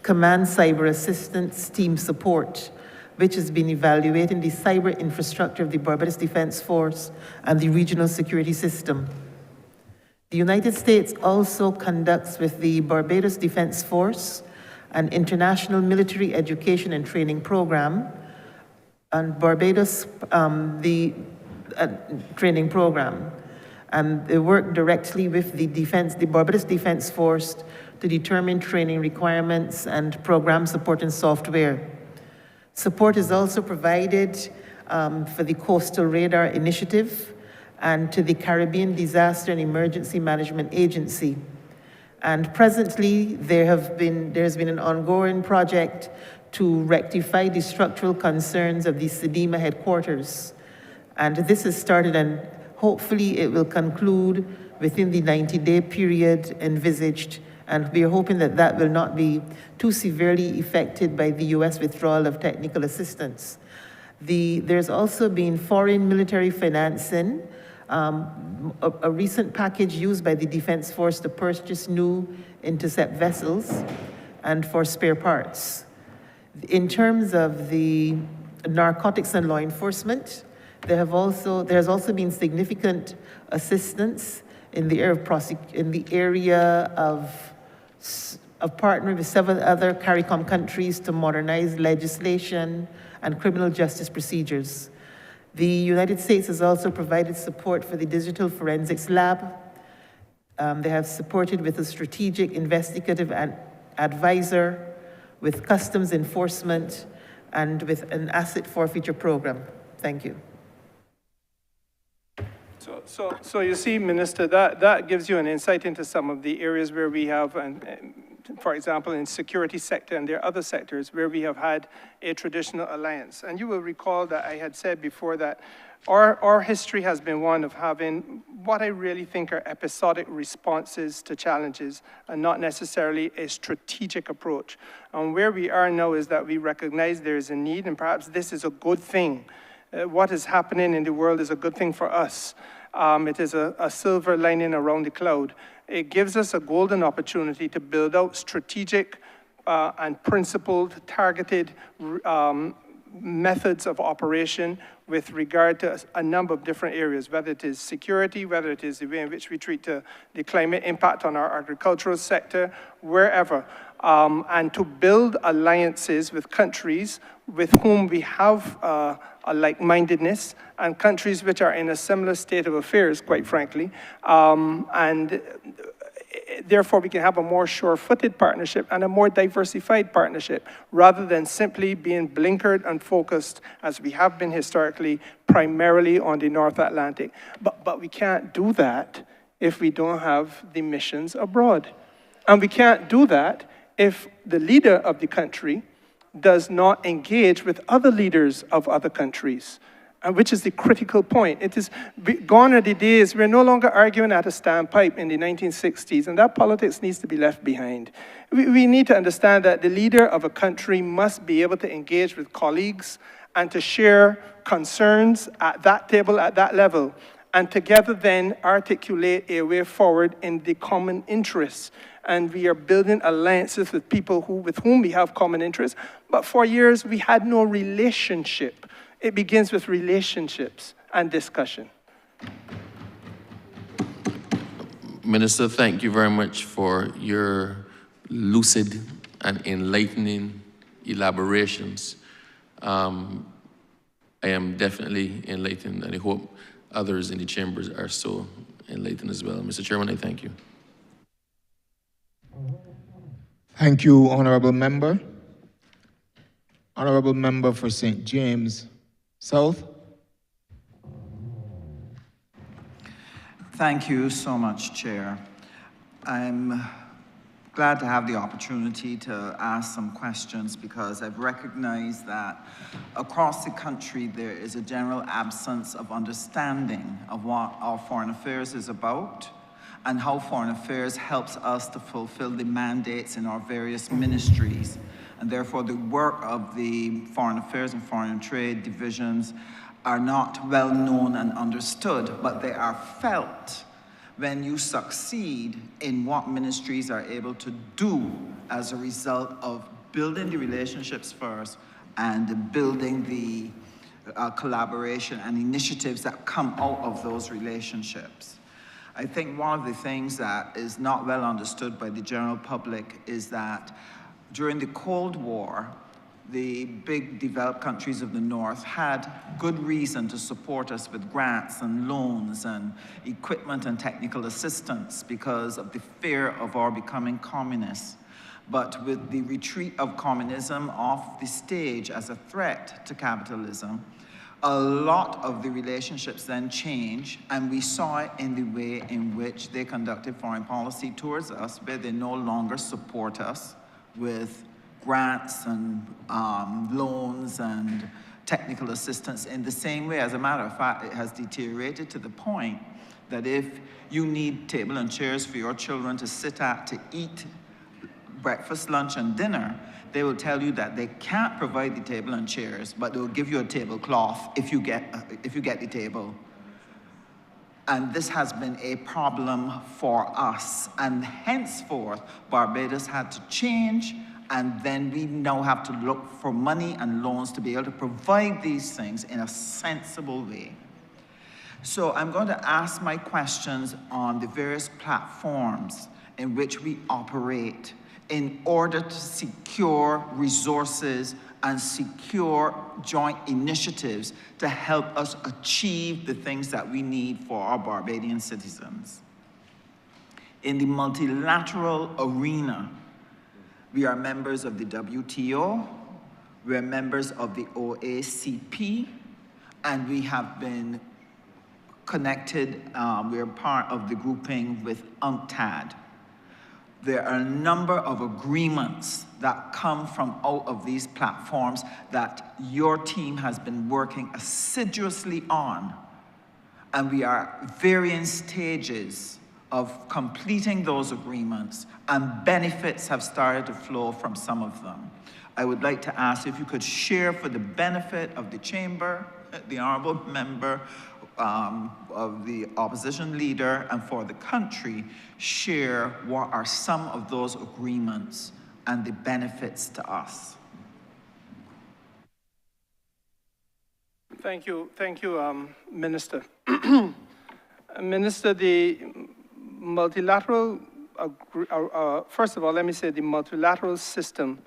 command cyber assistance team support, which has been evaluating the cyber infrastructure of the Barbados Defense Force and the regional security system. The United States also conducts with the Barbados Defense Force an international military education and training program, and Barbados, the training program. And they work directly with the Barbados Defense Force to determine training requirements and program support and software. Support is also provided for the Coastal Radar Initiative and to the Caribbean Disaster and Emergency Management Agency. And presently, there's been an ongoing project to rectify the structural concerns of the SEDEMA headquarters. And this has started, and hopefully it will conclude within the 90-day period envisaged. And we are hoping that that will not be too severely affected by the US withdrawal of technical assistance. There's also been foreign military financing, a recent package used by the Defense Force to purchase new intercept vessels and for spare parts. In terms of the narcotics and law enforcement, there has also been significant assistance in the area of partnering with several other CARICOM countries to modernize legislation and criminal justice procedures. The United States has also provided support for the Digital Forensics Lab. They have supported with a strategic investigative advisor, with customs enforcement, and with an asset forfeiture program. Thank you. So you see, Minister, that gives you an insight into some of the areas where we have, for example, in security sector, and there are other sectors where we have had a traditional alliance. And you will recall that I had said before that our history has been one of having what I really think are episodic responses to challenges and not necessarily a strategic approach. And where we are now is that we recognize there is a need, and perhaps this is a good thing. What is happening in the world is a good thing for us. It is a silver lining around the cloud. It gives us a golden opportunity to build out strategic and principled, targeted methods of operation with regard to a number of different areas, whether it is security, whether it is the way in which we treat the climate impact on our agricultural sector, wherever. and to build alliances with countries with whom we have a like-mindedness, and countries which are in a similar state of affairs, quite frankly, and therefore we can have a more sure-footed partnership and a more diversified partnership, rather than simply being blinkered and focused, as we have been historically, primarily on the North Atlantic. But we can't do that if we don't have the missions abroad. And we can't do that if the leader of the country does not engage with other leaders of other countries, which is the critical point. It is gone are the days, we're no longer arguing at a standpipe in the 1960s, and that politics needs to be left behind. We need to understand that the leader of a country must be able to engage with colleagues and to share concerns at that table, at that level, and together then articulate a way forward in the common interests. And we are building alliances with people with whom we have common interests, but for years we had no relationship. It begins with relationships and discussion. Minister, thank you very much for your lucid and enlightening elaborations. I am definitely enlightened, and I hope others in the chambers are so enlightened as well. Mr. Chairman, I thank you. Thank you, Honourable Member. Honourable Member for St. James South. Thank you so much, Chair. I'm glad to have the opportunity to ask some questions, because I've recognized that across the country there is a general absence of understanding of what our foreign affairs is about and how foreign affairs helps us to fulfill the mandates in our various ministries. And therefore the work of the foreign affairs and foreign trade divisions are not well known and understood, but they are felt when you succeed in what ministries are able to do as a result of building the relationships first and building the collaboration and initiatives that come out of those relationships. I think one of the things that is not well understood by the general public is that during the Cold War, the big developed countries of the North had good reason to support us with grants and loans and equipment and technical assistance because of the fear of our becoming communists. But with the retreat of communism off the stage as a threat to capitalism, a lot of the relationships then changed, and we saw it in the way in which they conducted foreign policy towards us, where they no longer support us with grants and loans and technical assistance in the same way. As a matter of fact, it has deteriorated to the point that if you need table and chairs for your children to sit at to eat breakfast, lunch, and dinner, they will tell you that they can't provide the table and chairs, but they'll give you a tablecloth if you get the table. And this has been a problem for us. And henceforth, Barbados had to change, and then we now have to look for money and loans to be able to provide these things in a sensible way. So I'm going to ask my questions on the various platforms in which we operate in order to secure resources and secure joint initiatives to help us achieve the things that we need for our Barbadian citizens. In the multilateral arena, we are members of the WTO, we are members of the OACP, and we have been connected, we are part of the grouping with UNCTAD. There are a number of agreements that come from out of these platforms that your team has been working assiduously on. And we are varying stages of completing those agreements, and benefits have started to flow from some of them. I would like to ask if you could share, for the benefit of the chamber, the honorable member, of the opposition leader, and for the country, share what are some of those agreements and the benefits to us. Thank you, Minister. Minister, the multilateral first of all, let me say the multilateral system,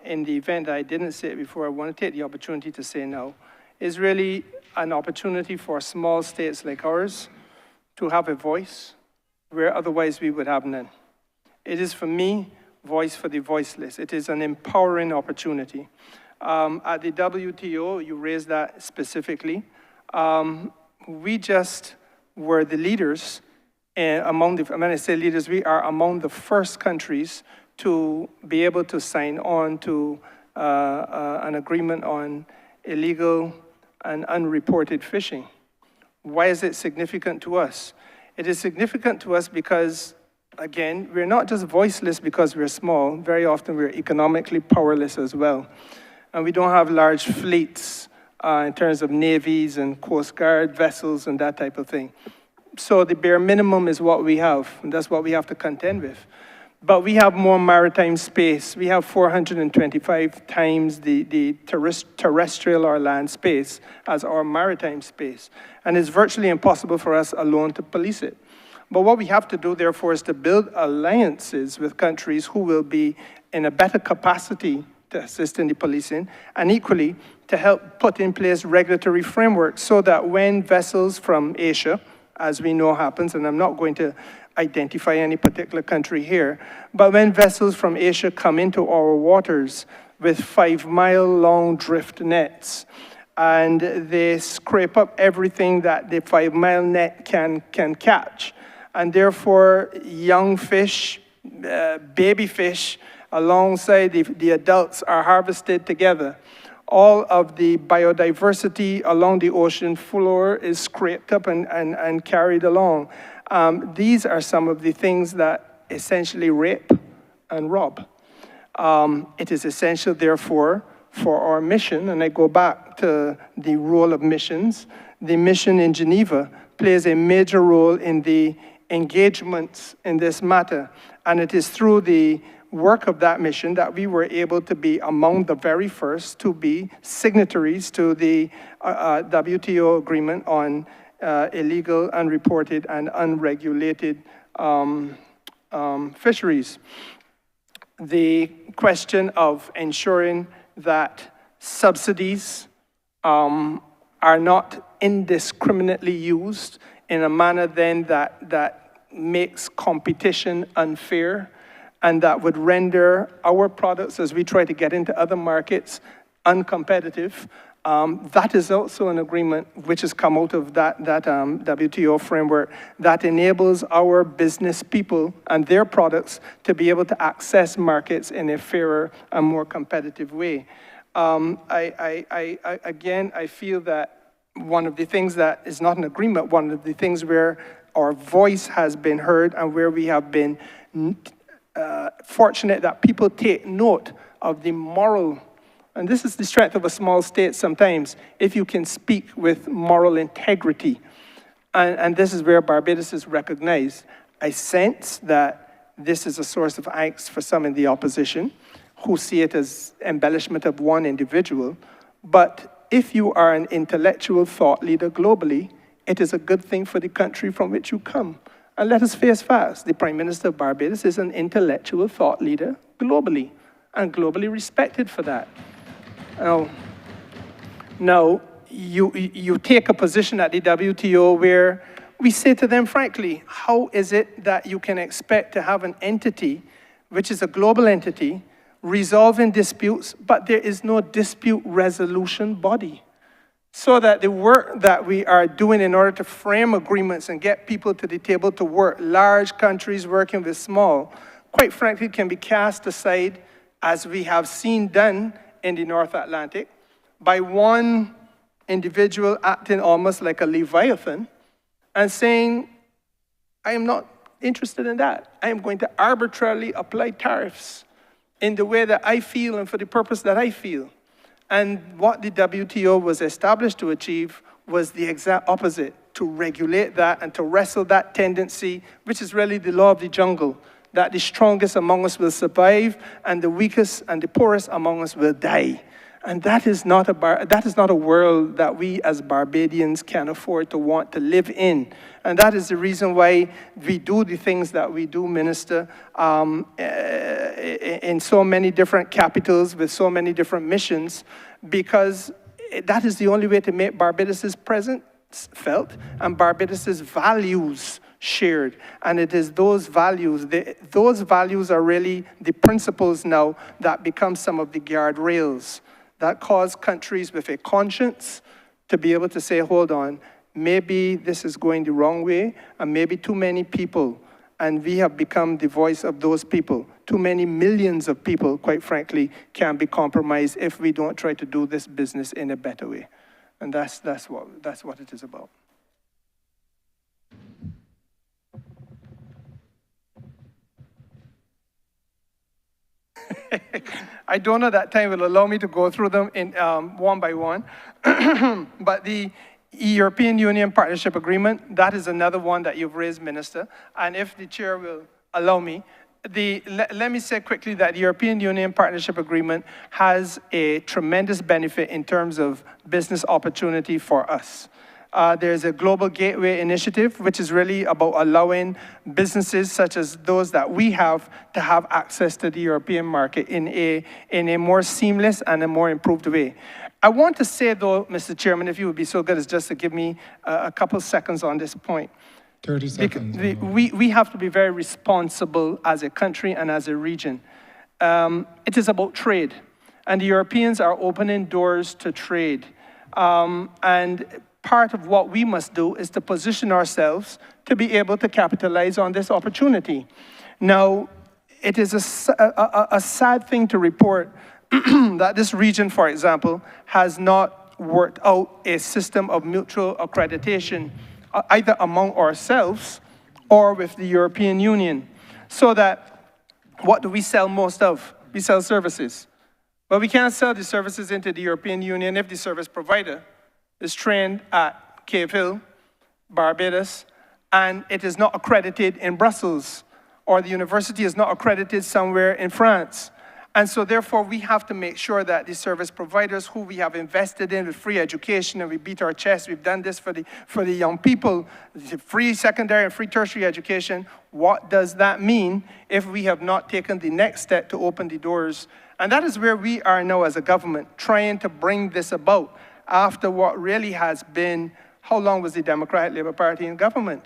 in the event that I didn't say it before, I want to take the opportunity to say now, is really an opportunity for small states like ours to have a voice where otherwise we would have none. It is, for me, voice for the voiceless. It is an empowering opportunity. At the WTO, you raised that specifically. We just were the leaders among the, when I say leaders, we are among the first countries to be able to sign on to an agreement on illegal and unreported fishing. Why is it significant to us? It is significant to us because, again, we're not just voiceless because we're small. Very often we're economically powerless as well. And we don't have large fleets in terms of navies and Coast Guard vessels and that type of thing. So the bare minimum is what we have, and that's what we have to contend with. But we have more maritime space. We have 425 times the terrestrial or land space as our maritime space. And it's virtually impossible for us alone to police it. But what we have to do, therefore, is to build alliances with countries who will be in a better capacity to assist in the policing, and equally to help put in place regulatory frameworks so that when vessels from Asia, as we know happens, and I'm not going to identify any particular country here, but when vessels from Asia come into our waters with 5-mile-long drift nets, and they scrape up everything that the 5-mile net can catch, and therefore young fish, baby fish, alongside the adults are harvested together. All of the biodiversity along the ocean floor is scraped up and carried along. These are some of the things that essentially rape and rob. It is essential, therefore, for our mission, and I go back to the role of missions. The mission in Geneva plays a major role in the engagements in this matter, and it is through the work of that mission that we were able to be among the very first to be signatories to the WTO agreement on illegal, unreported, and unregulated fisheries. The question of ensuring that subsidies are not indiscriminately used in a manner then that makes competition unfair, and that would render our products, as we try to get into other markets, uncompetitive. That is also an agreement which has come out of that WTO framework that enables our business people and their products to be able to access markets in a fairer and more competitive way. Again, I feel that one of the things that is not an agreement, one of the things where our voice has been heard and where we have been fortunate that people take note of the moral, and this is the strength of a small state sometimes, if you can speak with moral integrity. And this is where Barbados is recognized. I sense that this is a source of angst for some in the opposition who see it as embellishment of one individual. But if you are an intellectual thought leader globally, it is a good thing for the country from which you come. And let us face facts. The Prime Minister of Barbados is an intellectual thought leader globally, and globally respected for that. Now you take a position at the WTO where we say to them, frankly, how is it that you can expect to have an entity, which is a global entity, resolving disputes, but there is no dispute resolution body? So that the work that we are doing in order to frame agreements and get people to the table to work, large countries working with small, quite frankly, can be cast aside, as we have seen done in the North Atlantic, by one individual acting almost like a Leviathan and saying, I am not interested in that. I am going to arbitrarily apply tariffs in the way that I feel and for the purpose that I feel. And what the WTO was established to achieve was the exact opposite, to regulate that and to wrestle that tendency, which is really the law of the jungle, that the strongest among us will survive and the weakest and the poorest among us will die. And that is not a world that we as Barbadians can afford to want to live in. And that is the reason why we do the things that we do, Minister, in so many different capitals with so many different missions, because that is the only way to make Barbados' presence felt and Barbados' values shared. And it is those values are really the principles now that become some of the guardrails that cause countries with a conscience to be able to say, hold on, maybe this is going the wrong way, and maybe too many people, and we have become the voice of those people. Too many millions of people, quite frankly, can be compromised if we don't try to do this business in a better way. And that's what it is about. I don't know that time will allow me to go through them in one by one, but the European Union Partnership Agreement, that is another one that you've raised, Minister. And if the chair will allow me, let me say quickly that the European Union Partnership Agreement has a tremendous benefit in terms of business opportunity for us. There's a Global Gateway Initiative, which is really about allowing businesses such as those that we have to have access to the European market in a more seamless and a more improved way. I want to say, though, Mr. Chairman, if you would be so good as just to give me a couple seconds on this point. 30 seconds. We have to be very responsible as a country and as a region. It is about trade, and the Europeans are opening doors to trade. And part of what we must do is to position ourselves to be able to capitalize on this opportunity. Now, it is a sad thing to report that this region, for example, has not worked out a system of mutual accreditation either among ourselves or with the European Union. So that, what do we sell most of? We sell services. But we can't sell the services into the European Union if the service provider is trained at Cave Hill, Barbados, and it is not accredited in Brussels, or the university is not accredited somewhere in France. And so therefore, we have to make sure that the service providers who we have invested in with free education, and we beat our chest, we've done this for the young people, free secondary and free tertiary education. What does that mean if we have not taken the next step to open the doors? And that is where we are now as a government, trying to bring this about after what really has been, how long was the Democratic Labour Party in government?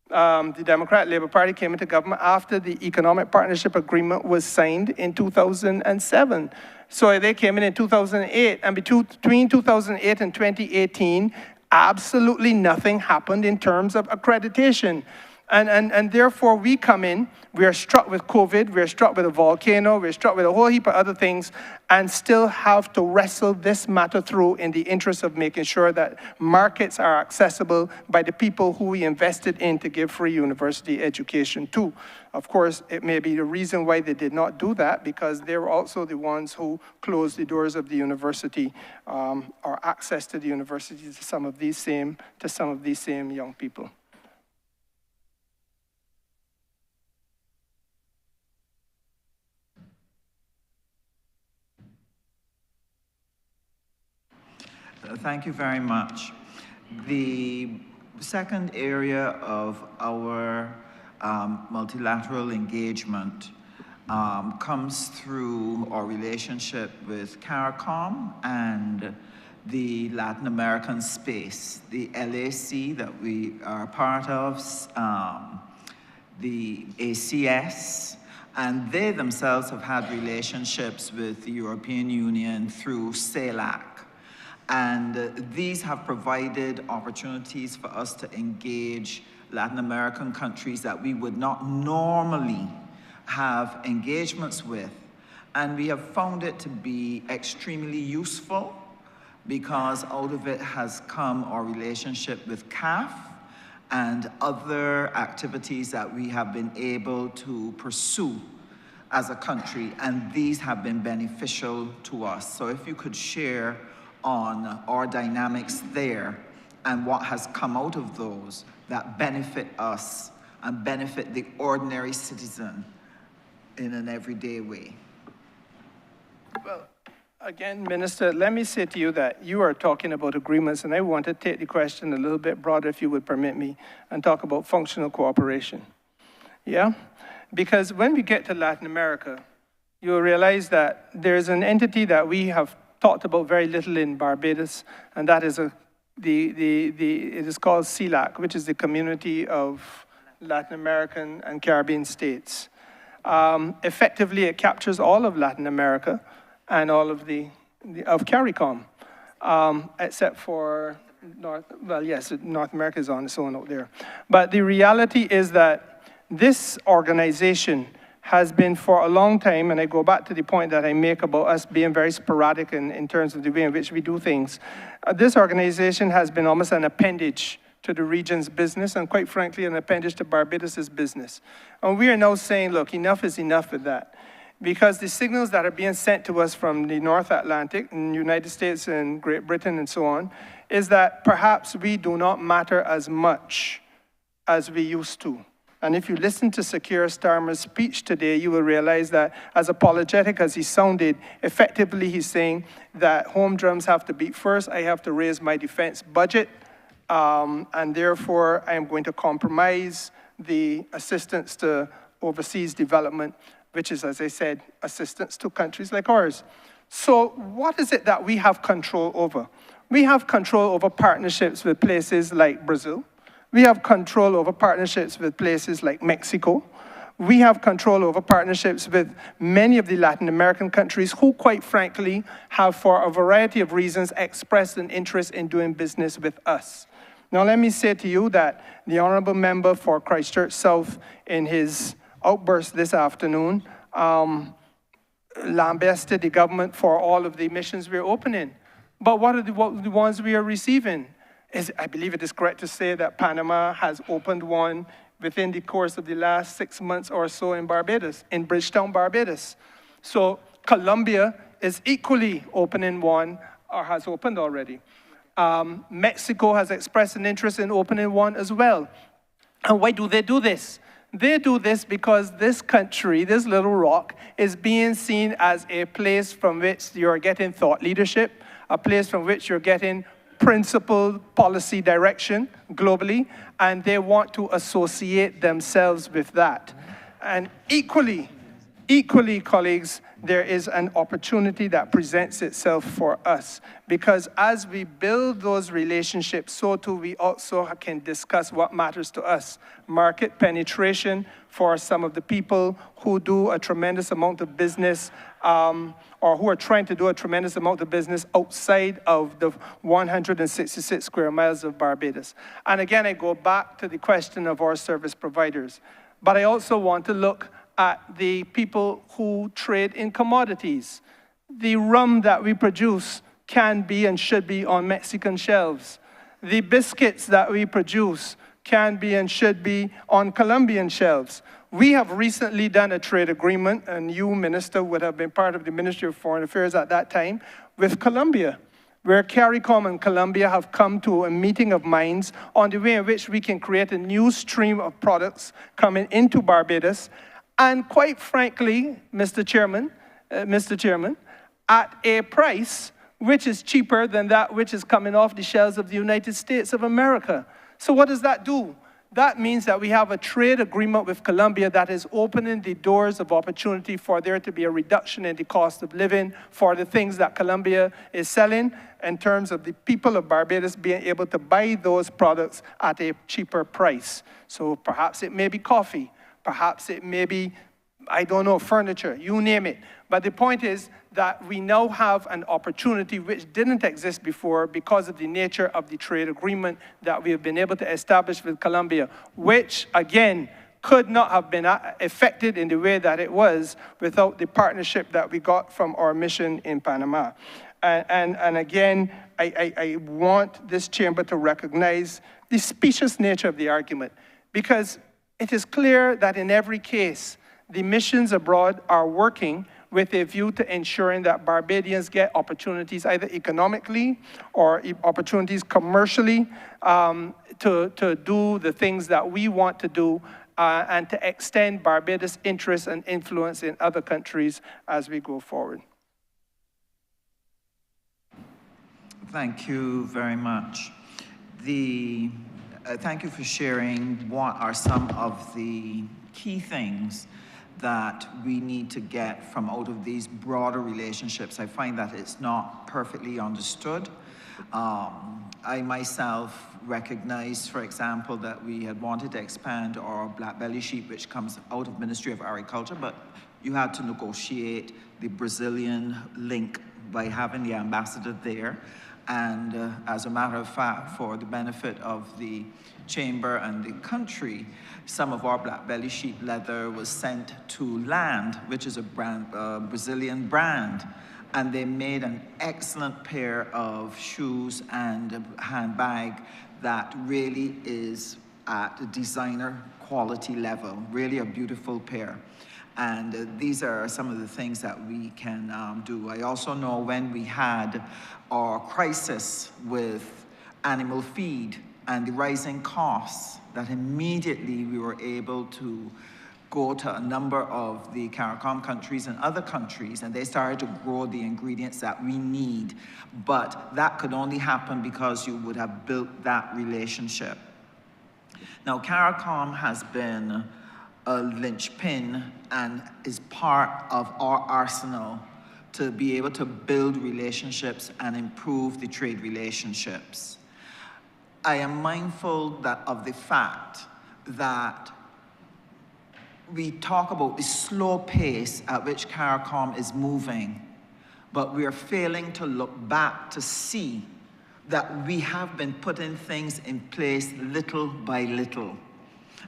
The Democratic Labour Party came into government after the Economic Partnership Agreement was signed in 2007. So they came in 2008, and between 2008 and 2018, absolutely nothing happened in terms of accreditation. And therefore, we come in, we are struck with COVID, we're struck with a volcano, we're struck with a whole heap of other things, and still have to wrestle this matter through in the interest of making sure that markets are accessible by the people who we invested in to give free university education to. Of course, it may be the reason why they did not do that, because they were also the ones who closed the doors of the university, or access to the university to some of these same young people. Thank you very much. The second area of our multilateral engagement comes through our relationship with CARICOM and the Latin American space, the LAC that we are part of, the ACS, and they themselves have had relationships with the European Union through CELAC. And these have provided opportunities for us to engage Latin American countries that we would not normally have engagements with. And we have found it to be extremely useful, because out of it has come our relationship with CAF and other activities that we have been able to pursue as a country, and these have been beneficial to us. So if you could share on our dynamics there and what has come out of those that benefit us and benefit the ordinary citizen in an everyday way. Well, Again, Minister, let me say to you that you are talking about agreements, and I want to take the question a little bit broader, if you would permit me, and talk about functional cooperation. Yeah? Because when we get to Latin America, you'll realize that there's an entity that we have talked about very little in Barbados, and that is it is called CELAC, which is the Community of Latin American and Caribbean States. Effectively, it captures all of Latin America and all of of CARICOM, except for North America is on its own out there. But the reality is that this organization has been for a long time, and I go back to the point that I make about us being very sporadic in terms of the way in which we do things. This organization has been almost an appendage to the region's business, and quite frankly, an appendage to Barbados's business. And we are now saying, look, enough is enough with that. Because the signals that are being sent to us from the North Atlantic, and United States and Great Britain and so on, is that perhaps we do not matter as much as we used to. And if you listen to Sir Keir Starmer's speech today, you will realize that as apologetic as he sounded, effectively he's saying that home drums have to beat first, I have to raise my defense budget, and therefore I am going to compromise the assistance to overseas development, which is, as I said, assistance to countries like ours. So what is it that we have control over? We have control over partnerships with places like Brazil. We have control over partnerships with places like Mexico. We have control over partnerships with many of the Latin American countries who, quite frankly, have, for a variety of reasons, expressed an interest in doing business with us. Now, let me say to you that the Honourable Member for Christchurch South, in his outburst this afternoon, lambasted the government for all of the missions we're opening. But what are the ones we are receiving? I believe it is correct to say that Panama has opened one within the course of the last 6 months or so in Barbados, in Bridgetown, Barbados. So Colombia is equally opening one, or has opened already. Mexico has expressed an interest in opening one as well. And why do they do this? They do this because this country, this little rock, is being seen as a place from which you're getting thought leadership, a place from which you're getting principled policy direction globally, and they want to associate themselves with that. And equally, colleagues, there is an opportunity that presents itself for us, because as we build those relationships, so too we also can discuss what matters to us. Market penetration for some of the people who do a tremendous amount of business, or who are trying to do a tremendous amount of business outside of the 166 square miles of Barbados. And again, I go back to the question of our service providers. But I also want to look at the people who trade in commodities. The rum that we produce can be and should be on Mexican shelves. The biscuits that we produce can be and should be on Colombian shelves. We have recently done a trade agreement, and you, Minister, would have been part of the Ministry of Foreign Affairs at that time, with Colombia, where CARICOM and Colombia have come to a meeting of minds on the way in which we can create a new stream of products coming into Barbados. And quite frankly, Mr. Chairman, at a price which is cheaper than that which is coming off the shelves of the United States of America. So what does that do? That means that we have a trade agreement with Colombia that is opening the doors of opportunity for there to be a reduction in the cost of living for the things that Colombia is selling, in terms of the people of Barbados being able to buy those products at a cheaper price. So perhaps it may be coffee, perhaps it may be, I don't know, furniture, you name it. But the point is that we now have an opportunity which didn't exist before because of the nature of the trade agreement that we have been able to establish with Colombia, which, again, could not have been effected in the way that it was without the partnership that we got from our mission in Panama. And again, I want this chamber to recognize the specious nature of the argument, because it is clear that in every case, the missions abroad are working with a view to ensuring that Barbadians get opportunities either economically or opportunities commercially to do the things that we want to do and to extend Barbados' interests and influence in other countries as we go forward. Thank you very much. Thank you for sharing what are some of the key things that we need to get from out of these broader relationships. I find that it's not perfectly understood. I myself recognize, for example, that we had wanted to expand our black belly sheep, which comes out of Ministry of Agriculture, but you had to negotiate the Brazilian link by having the ambassador there. And as a matter of fact, for the benefit of the chamber and the country, some of our black belly sheep leather was sent to Land, which is a Brazilian brand. And they made an excellent pair of shoes and a handbag that really is at a designer quality level, really a beautiful pair. And these are some of the things that we can do. I also know when we had our crisis with animal feed and the rising costs, that immediately we were able to go to a number of the CARICOM countries and other countries, and they started to grow the ingredients that we need. But that could only happen because you would have built that relationship. Now, CARICOM has been a linchpin and is part of our arsenal to be able to build relationships and improve the trade relationships. I am mindful of the fact that we talk about the slow pace at which CARICOM is moving, but we are failing to look back to see that we have been putting things in place little by little,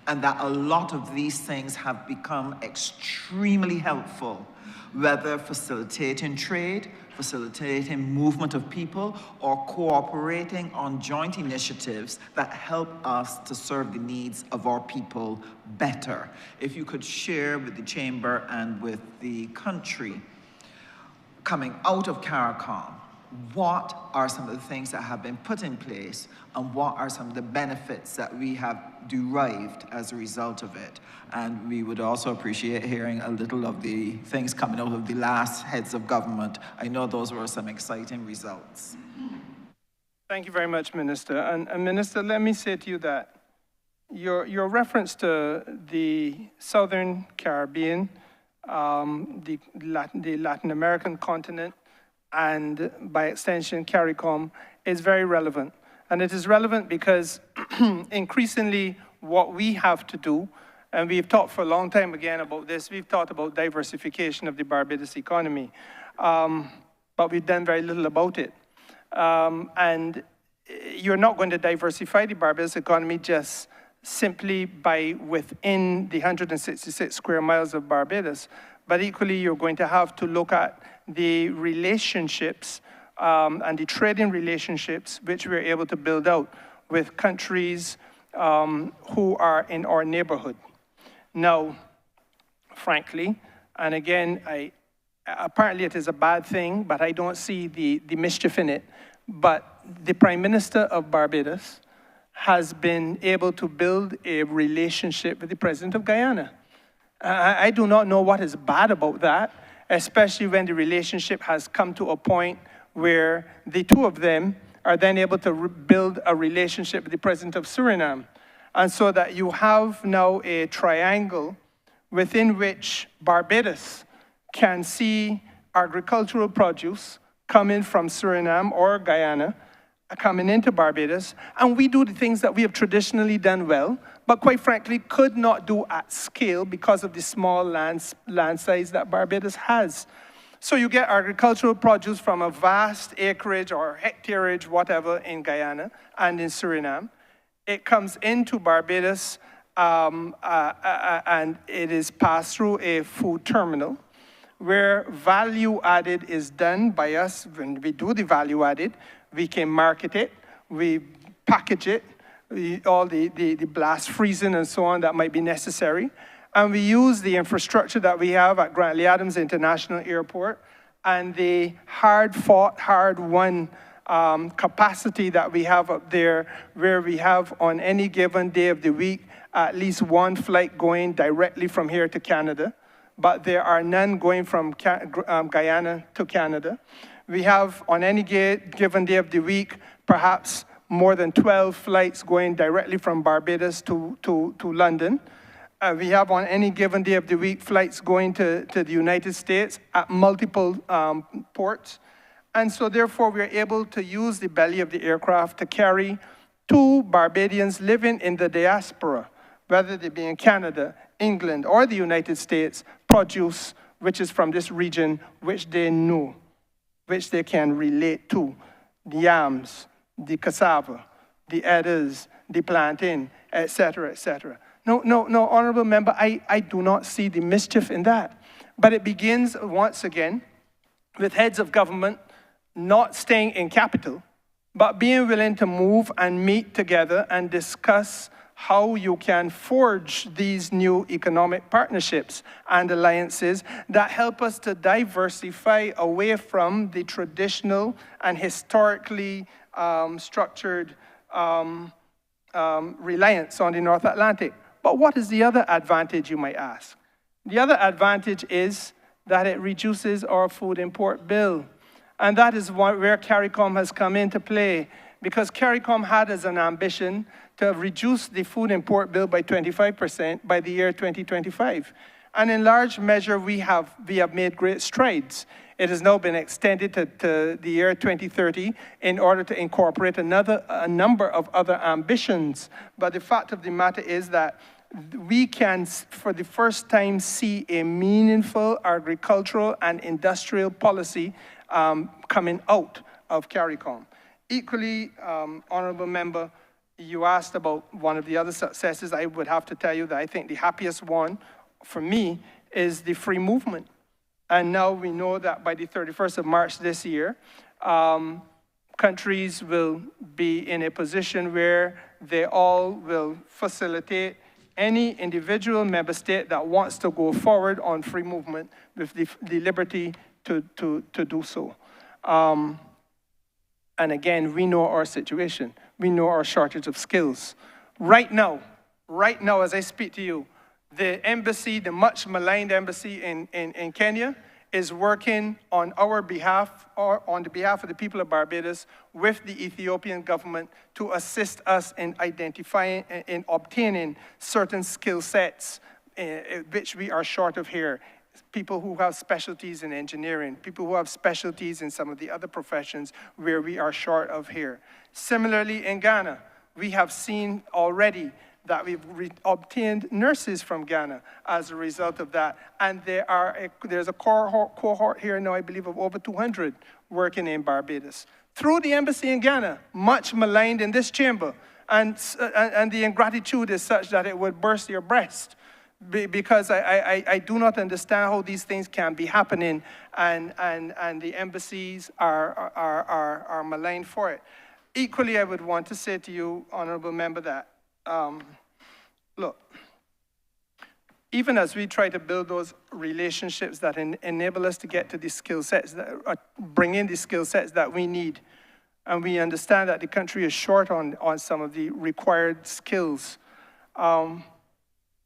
and that a lot of these things have become extremely helpful, whether facilitating trade, facilitating movement of people, or cooperating on joint initiatives that help us to serve the needs of our people better. If you could share with the Chamber and with the country, coming out of CARICOM, what are some of the things that have been put in place, and what are some of the benefits that we have derived as a result of it? And we would also appreciate hearing a little of the things coming out of the last heads of government. I know those were some exciting results. Thank you very much, Minister. And Minister, let me say to you that your reference to the Southern Caribbean, the Latin American continent, and by extension, CARICOM, is very relevant. And it is relevant because increasingly what we have to do, and we've talked for a long time again about this, we've talked about diversification of the Barbados economy, but we've done very little about it. And you're not going to diversify the Barbados economy just simply by within the 166 square miles of Barbados, but equally you're going to have to look at the relationships and the trading relationships which we're able to build out with countries who are in our neighborhood. Now, frankly, and again, apparently it is a bad thing, but I don't see the mischief in it, but the Prime Minister of Barbados has been able to build a relationship with the President of Guyana. I do not know what is bad about that, especially when the relationship has come to a point where the two of them are then able to build a relationship with the President of Suriname. And so that you have now a triangle within which Barbados can see agricultural produce coming from Suriname or Guyana, coming into Barbados, and we do the things that we have traditionally done well, but quite frankly could not do at scale because of the small land size that Barbados has. So you get agricultural produce from a vast acreage or hectareage, whatever, in Guyana and in Suriname. It comes into Barbados and it is passed through a food terminal where value added is done by us. When we do the value added, we can market it, we package it, all the blast freezing and so on that might be necessary. And we use the infrastructure that we have at Grantley Adams International Airport and the hard-fought, hard-won capacity that we have up there, where we have on any given day of the week at least one flight going directly from here to Canada, but there are none going from Guyana to Canada. We have, on any given day of the week, perhaps more than 12 flights going directly from Barbados to London. We have, on any given day of the week, flights going to the United States at multiple ports. And so therefore, we're able to use the belly of the aircraft to carry to Barbadians living in the diaspora, whether they be in Canada, England, or the United States, produce which is from this region, which they know, which they can relate to. The yams, the cassava, the edders, the plantain, etc., etc. No, Honourable Member, I do not see the mischief in that. But it begins, once again, with heads of government not staying in capital, but being willing to move and meet together and discuss how you can forge these new economic partnerships and alliances that help us to diversify away from the traditional and historically structured reliance on the North Atlantic. But what is the other advantage, you might ask? The other advantage is that it reduces our food import bill. And that is where CARICOM has come into play, because CARICOM had as an ambition to reduce the food import bill by 25% by the year 2025. And in large measure, we have made great strides. It has now been extended to the year 2030 in order to incorporate a number of other ambitions. But the fact of the matter is that we can, for the first time, see a meaningful agricultural and industrial policy coming out of CARICOM. Equally, Honourable Member, you asked about one of the other successes. I would have to tell you that I think the happiest one for me is the free movement. And now we know that by the 31st of March this year, countries will be in a position where they all will facilitate any individual member state that wants to go forward on free movement with the liberty to do so. And again, we know our situation. We know our shortage of skills. Right now, as I speak to you, the embassy, the much maligned embassy in Kenya, is working on our behalf, or on the behalf of the people of Barbados, with the Ethiopian government to assist us in identifying, in obtaining certain skill sets which we are short of here. People who have specialties in engineering, people who have specialties in some of the other professions where we are short of here. Similarly, in Ghana, we have seen already that we've obtained nurses from Ghana as a result of that. And there's a cohort here now, I believe, of over 200 working in Barbados. Through the embassy in Ghana, much maligned in this chamber, and the ingratitude is such that it would burst your breast, because I do not understand how these things can be happening, and the embassies are maligned for it. Equally, I would want to say to you, Honourable Member, that look, even as we try to build those relationships that enable us to get to the skill sets, that bring in the skill sets that we need, and we understand that the country is short on some of the required skills,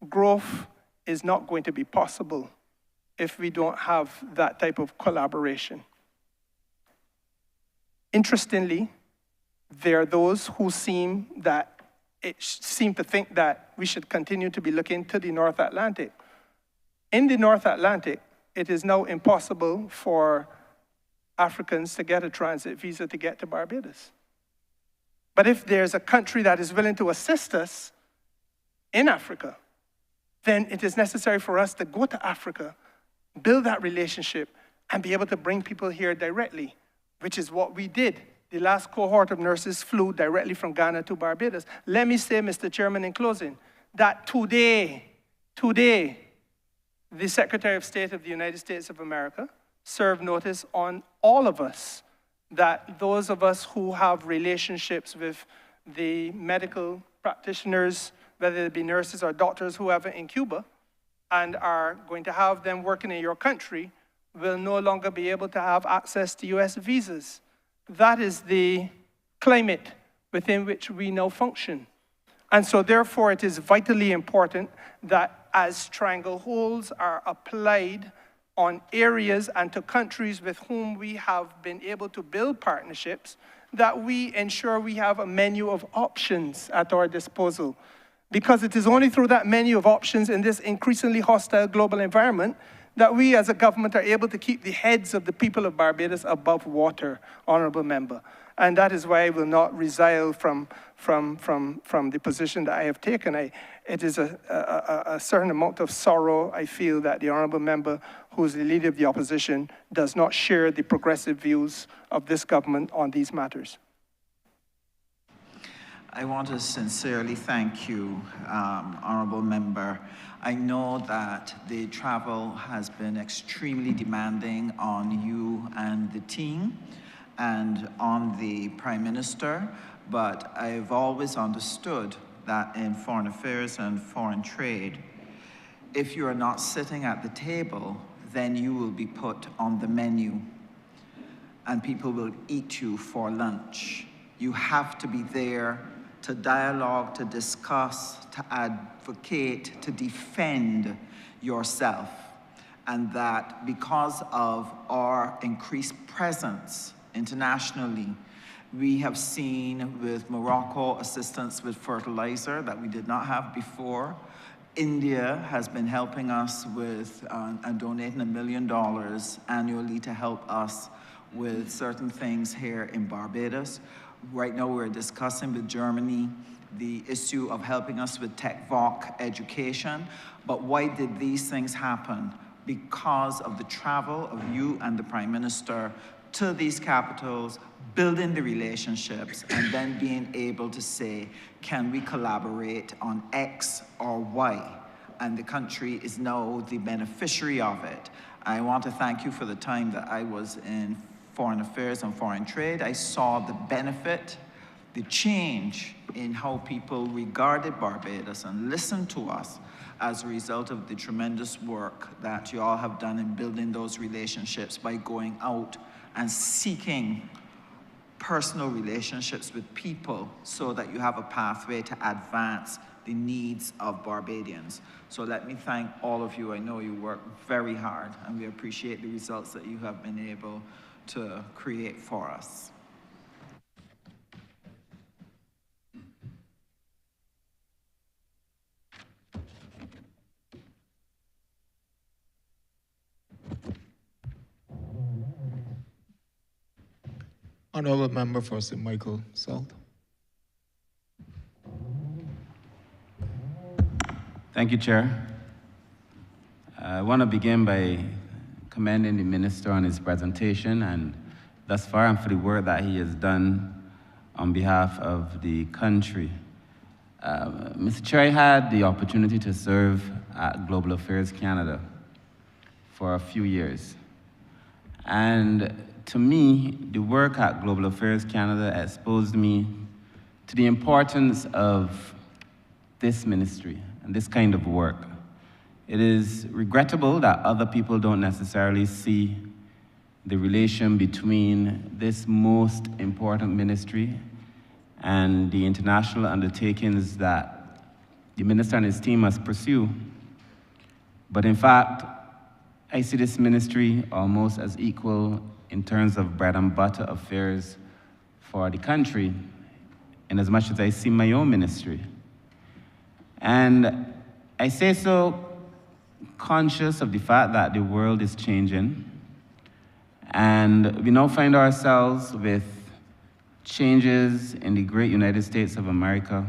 growth is not going to be possible if we don't have that type of collaboration. Interestingly, there are those who seem to think that we should continue to be looking to the North Atlantic. In the North Atlantic, it is now impossible for Africans to get a transit visa to get to Barbados. But if there's a country that is willing to assist us in Africa, then it is necessary for us to go to Africa, build that relationship, and be able to bring people here directly, which is what we did. The last cohort of nurses flew directly from Ghana to Barbados. Let me say, Mr. Chairman, in closing, that today, the Secretary of State of the United States of America served notice on all of us, that those of us who have relationships with the medical practitioners, whether it be nurses or doctors, whoever in Cuba, and are going to have them working in your country, will no longer be able to have access to US visas. That is the climate within which we now function. And so therefore it is vitally important that as strangleholds are applied on areas and to countries with whom we have been able to build partnerships, that we ensure we have a menu of options at our disposal. Because it is only through that menu of options in this increasingly hostile global environment that we as a government are able to keep the heads of the people of Barbados above water, Honourable Member. And that is why I will not resile from the position that I have taken. It is a certain amount of sorrow I feel that the Honourable Member, who is the Leader of the Opposition, does not share the progressive views of this government on these matters. I want to sincerely thank you, Honourable Member. I know that the travel has been extremely demanding on you and the team and on the Prime Minister, but I've always understood that in foreign affairs and foreign trade, if you are not sitting at the table, then you will be put on the menu and people will eat you for lunch. You have to be there to dialogue, to discuss, to advocate, to defend yourself. And that because of our increased presence internationally, we have seen with Morocco assistance with fertilizer that we did not have before. India has been helping us with and donating $1 million annually to help us with certain things here in Barbados. Right now we're discussing with Germany the issue of helping us with TechVoc education. But why did these things happen? Because of the travel of you and the Prime Minister to these capitals, building the relationships, and then being able to say, can we collaborate on X or Y? And the country is now the beneficiary of it. I want to thank you for the time that I was in Foreign Affairs and Foreign Trade. I saw the benefit, the change in how people regarded Barbados and listened to us as a result of the tremendous work that you all have done in building those relationships by going out and seeking personal relationships with people so that you have a pathway to advance the needs of Barbadians. So let me thank all of you. I know you work very hard and we appreciate the results that you have been able to create for us. Honourable Member for St. Michael South. Thank you, Chair. I want to begin by commending the Minister on his presentation and thus far and for the work that he has done on behalf of the country. Mr. Chair, I had the opportunity to serve at Global Affairs Canada for a few years. And to me, the work at Global Affairs Canada exposed me to the importance of this ministry and this kind of work. It is regrettable that other people don't necessarily see the relation between this most important ministry and the international undertakings that the minister and his team must pursue. But in fact, I see this ministry almost as equal in terms of bread and butter affairs for the country, in as much as I see my own ministry. And I say so conscious of the fact that the world is changing, and we now find ourselves with changes in the great United States of America,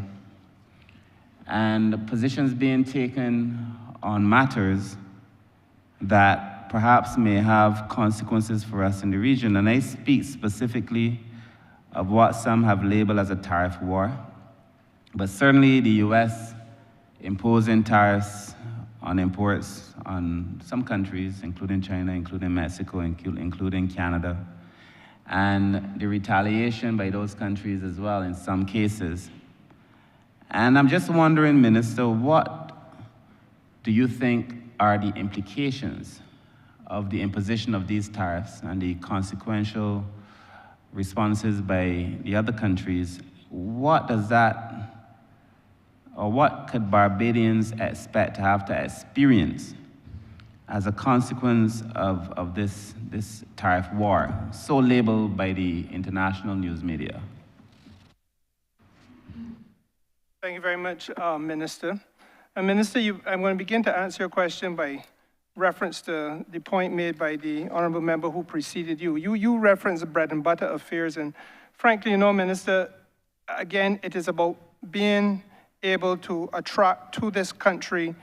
and positions being taken on matters that perhaps may have consequences for us in the region. And I speak specifically of what some have labeled as a tariff war, but certainly the US imposing tariffs on imports on some countries, including China, including Mexico, including Canada, and the retaliation by those countries as well in some cases. And I'm just wondering, Minister, what do you think are the implications of the imposition of these tariffs and the consequential responses by the other countries? What does that, or what could Barbadians expect to have to experience as a consequence of this tariff war, so labeled by the international news media? Thank you very much, Minister. Minister, I'm going to begin to answer your question by reference to the point made by the honourable member who preceded you. You referenced the bread and butter affairs, and frankly, Minister, again, it is about being able to attract to this country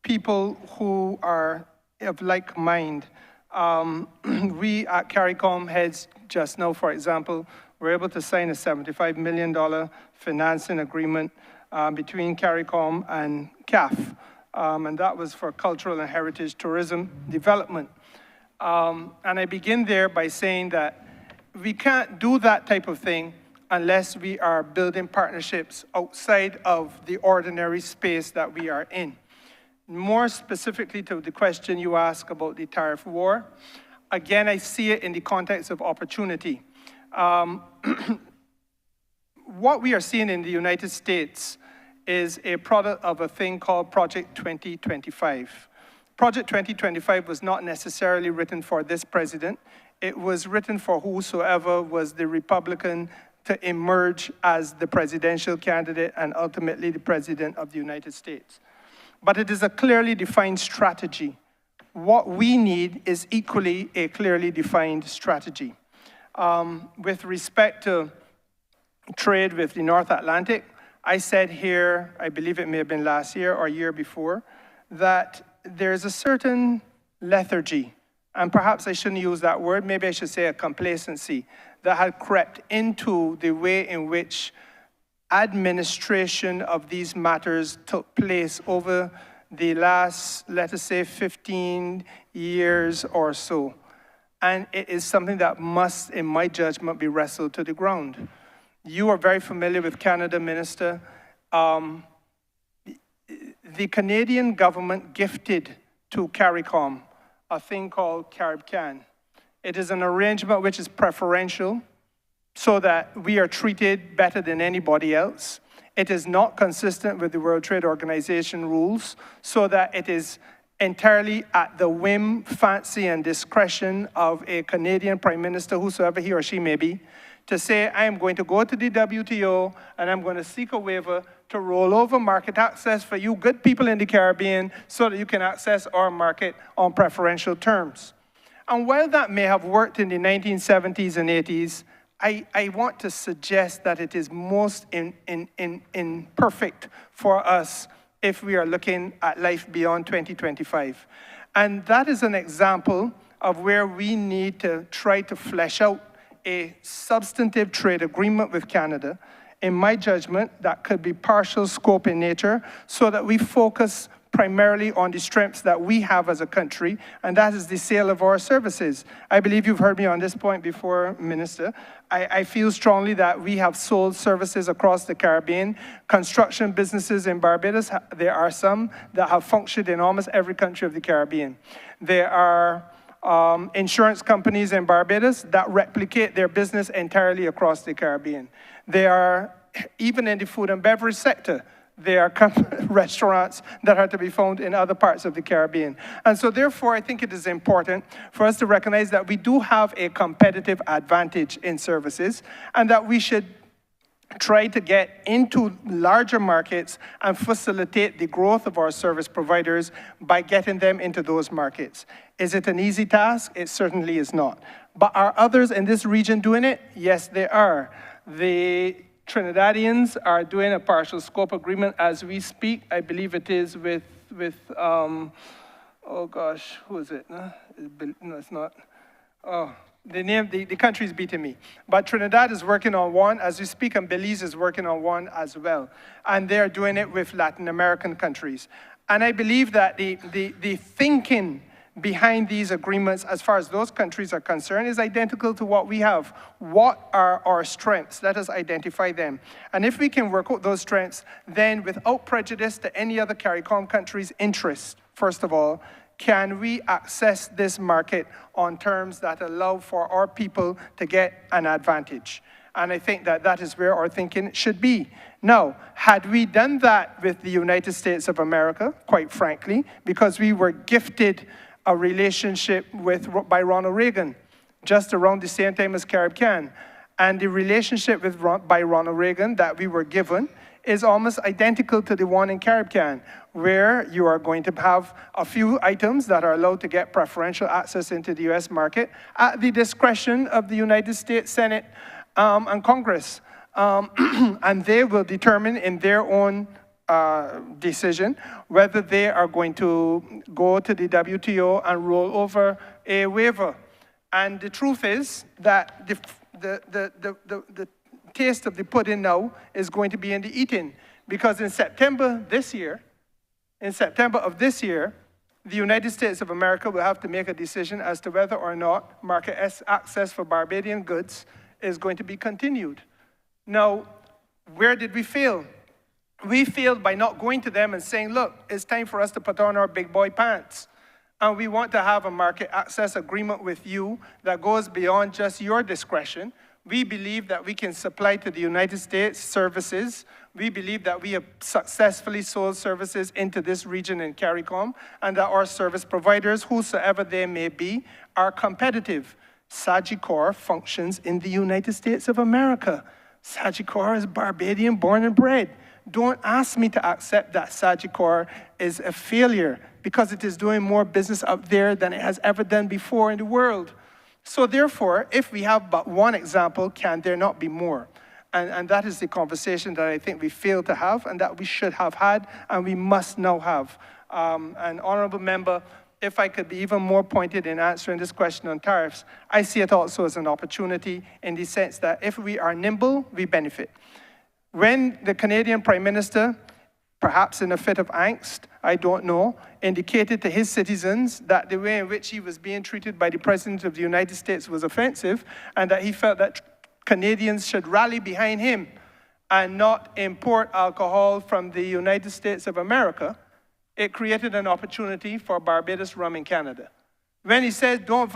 people who are of like mind. We at CARICOM heads just now, for example, were able to sign a $75 million financing agreement between CARICOM and CAF, and that was for cultural and heritage tourism development. And I begin there by saying that we can't do that type of thing unless we are building partnerships outside of the ordinary space that we are in. More specifically to the question you asked about the tariff war, again, I see it in the context of opportunity. What we are seeing in the United States is a product of a thing called Project 2025. Project 2025 was not necessarily written for this president. It was written for whosoever was the Republican to emerge as the presidential candidate and ultimately the president of the United States. But it is a clearly defined strategy. What we need is equally a clearly defined strategy. With respect to trade with the North Atlantic, I said here, I believe it may have been last year or year before, that there's a certain lethargy, and perhaps I shouldn't use that word, maybe I should say a complacency, that had crept into the way in which administration of these matters took place over the last, let us say, 15 years or so. And it is something that must, in my judgment, be wrestled to the ground. You are very familiar with Canada, Minister. The Canadian government gifted to CARICOM a thing called CaribCan. It is an arrangement which is preferential so that we are treated better than anybody else. It is not consistent with the World Trade Organization rules, so that it is entirely at the whim, fancy, and discretion of a Canadian Prime Minister, whosoever he or she may be, to say, I am going to go to the WTO and I'm going to seek a waiver to roll over market access for you good people in the Caribbean so that you can access our market on preferential terms. And while that may have worked in the 1970s and 80s, I want to suggest that it is most imperfect for us if we are looking at life beyond 2025. And that is an example of where we need to try to flesh out a substantive trade agreement with Canada. In my judgment, that could be partial scope in nature so that we focus primarily on the strengths that we have as a country, and that is the sale of our services. I believe you've heard me on this point before, Minister. I feel strongly that we have sold services across the Caribbean. Construction businesses in Barbados, there are some that have functioned in almost every country of the Caribbean. There are insurance companies in Barbados that replicate their business entirely across the Caribbean. They are, even in the food and beverage sector, there are restaurants that are to be found in other parts of the Caribbean. And so therefore, I think it is important for us to recognize that we do have a competitive advantage in services and that we should try to get into larger markets and facilitate the growth of our service providers by getting them into those markets. Is it an easy task? It certainly is not. But are others in this region doing it? Yes, they are. The Trinidadians are doing a partial scope agreement as we speak. I believe it is with oh gosh, who is it? No, it's not. Oh, the country is beating me. But Trinidad is working on one as we speak, and Belize is working on one as well. And they're doing it with Latin American countries. And I believe that the thinking behind these agreements, as far as those countries are concerned, is identical to what we have. What are our strengths? Let us identify them. And if we can work out those strengths, then without prejudice to any other CARICOM country's interest, first of all, can we access this market on terms that allow for our people to get an advantage? And I think that that is where our thinking should be. Now, had we done that with the United States of America, quite frankly, because we were gifted a relationship by Ronald Reagan, just around the same time as CaribCan. And the relationship by Ronald Reagan that we were given is almost identical to the one in CaribCan, where you are going to have a few items that are allowed to get preferential access into the US market at the discretion of the United States Senate and Congress. And they will determine in their own decision whether they are going to go to the WTO and roll over a waiver. And the truth is that the taste of the pudding now is going to be in the eating, because in September of this year, the United States of America will have to make a decision as to whether or not market access for Barbadian goods is going to be continued. Now, where did we fail? We failed by not going to them and saying, look, it's time for us to put on our big boy pants. And we want to have a market access agreement with you that goes beyond just your discretion. We believe that we can supply to the United States services. We believe that we have successfully sold services into this region in CARICOM, and that our service providers, whosoever they may be, are competitive. Sagicor functions in the United States of America. Sagicor is Barbadian born and bred. Don't ask me to accept that Sagicor is a failure, because it is doing more business up there than it has ever done before in the world. So therefore, if we have but one example, can there not be more? And that is the conversation that I think we failed to have, and that we should have had, and we must now have. And honorable member, if I could be even more pointed in answering this question on tariffs, I see it also as an opportunity in the sense that if we are nimble, we benefit. When the Canadian Prime Minister, perhaps in a fit of angst, I don't know, indicated to his citizens that the way in which he was being treated by the President of the United States was offensive, and that he felt that Canadians should rally behind him and not import alcohol from the United States of America, it created an opportunity for Barbados rum in Canada. When he said, don't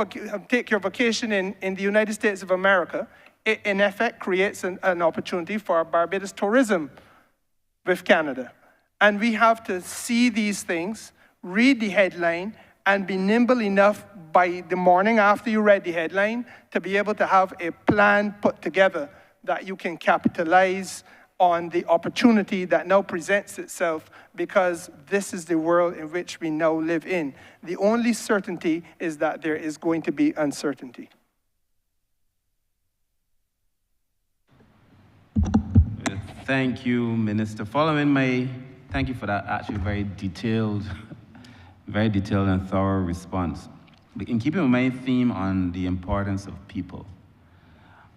take your vacation in the United States of America, it in effect creates an opportunity for Barbados tourism with Canada. And we have to see these things, read the headline, and be nimble enough by the morning after you read the headline to be able to have a plan put together that you can capitalize on the opportunity that now presents itself, because this is the world in which we now live in. The only certainty is that there is going to be uncertainty. Thank you, Minister. Thank you for that actually very detailed and thorough response. In keeping with my theme on the importance of people,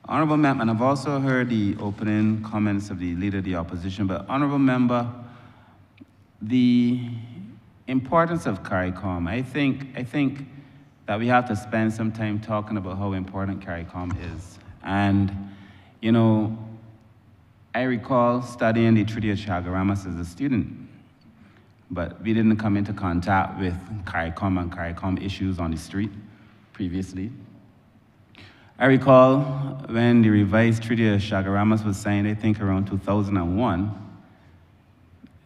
Honourable Member, and I've also heard the opening comments of the Leader of the Opposition, but Honourable Member, the importance of CARICOM, I think that we have to spend some time talking about how important CARICOM is. And, you know, I recall studying the Treaty of Chaguaramas as a student, but we didn't come into contact with CARICOM and CARICOM issues on the street previously. I recall when the revised Treaty of Chaguaramas was signed, I think around 2001,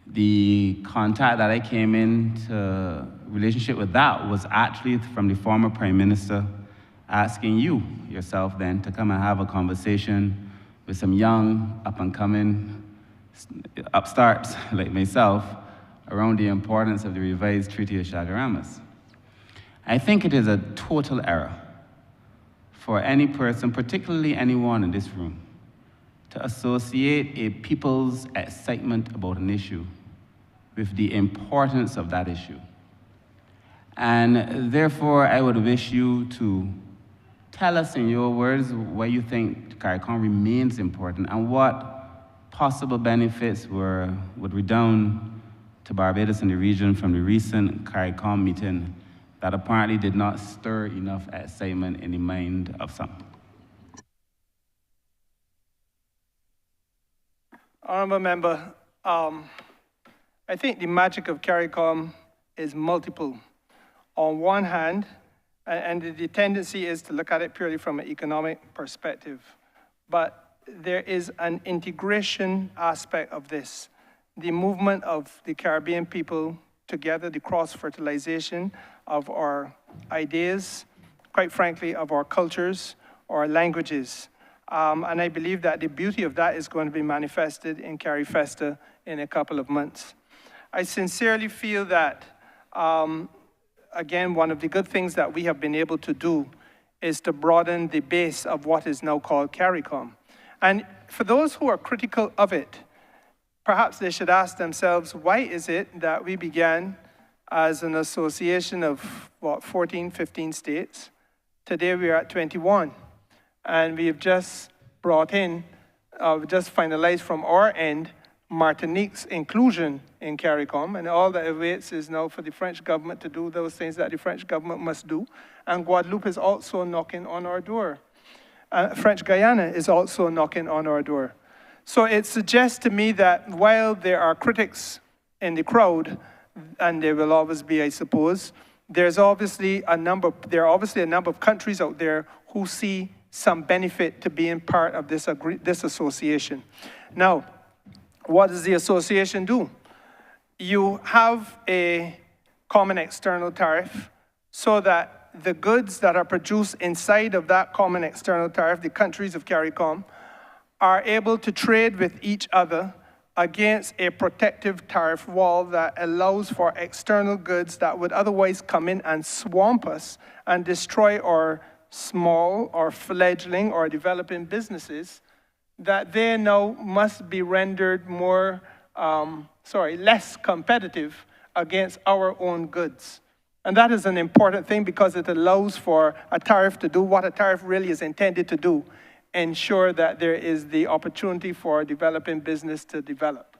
the contact that I came into relationship with that was actually from the former Prime Minister asking you, yourself then, to come and have a conversation with some young, up-and-coming upstarts like myself around the importance of the revised Treaty of Chaguaramas. I think it is a total error for any person, particularly anyone in this room, to associate a people's excitement about an issue with the importance of that issue. And therefore, I would wish you to tell us in your words why you think CARICOM remains important and what possible benefits would redound to Barbados and the region from the recent CARICOM meeting that apparently did not stir enough excitement in the mind of some. Honourable Member, I think the magic of CARICOM is multiple. On one hand, and the tendency is to look at it purely from an economic perspective, but there is an integration aspect of this. The movement of the Caribbean people together the cross-fertilization of our ideas, quite frankly, of our cultures, our languages. And I believe that the beauty of that is going to be manifested in Carifesta in a couple of months. I sincerely feel that, again, one of the good things that we have been able to do is to broaden the base of what is now called CARICOM. And for those who are critical of it, perhaps they should ask themselves, why is it that we began as an association of, 14, 15 states? Today we are at 21. And we have just brought in, just finalized from our end, Martinique's inclusion in CARICOM, and all that awaits is now for the French government to do those things that the French government must do. And Guadeloupe is also knocking on our door. French Guyana is also knocking on our door. So it suggests to me that while there are critics in the crowd, and there will always be, I suppose, there are obviously a number of countries out there who see some benefit to being part of this association. Now, what does the association do? You have a common external tariff so that the goods that are produced inside of that common external tariff, the countries of CARICOM, are able to trade with each other against a protective tariff wall that allows for external goods that would otherwise come in and swamp us and destroy our small or fledgling or developing businesses, that they now must be rendered more, less competitive against our own goods. And that is an important thing because it allows for a tariff to do what a tariff really is intended to do, ensure that there is the opportunity for developing business to develop.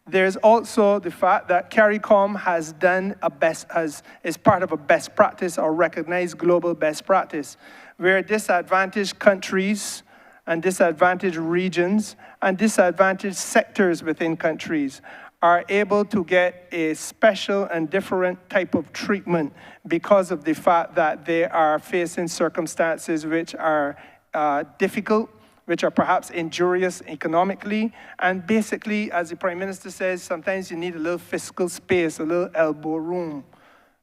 There's also the fact that CARICOM has done is part of a best practice or recognized global best practice, where disadvantaged countries and disadvantaged regions and disadvantaged sectors within countries are able to get a special and different type of treatment because of the fact that they are facing circumstances which are difficult, which are perhaps injurious economically, and basically, as the Prime Minister says, sometimes you need a little fiscal space, a little elbow room.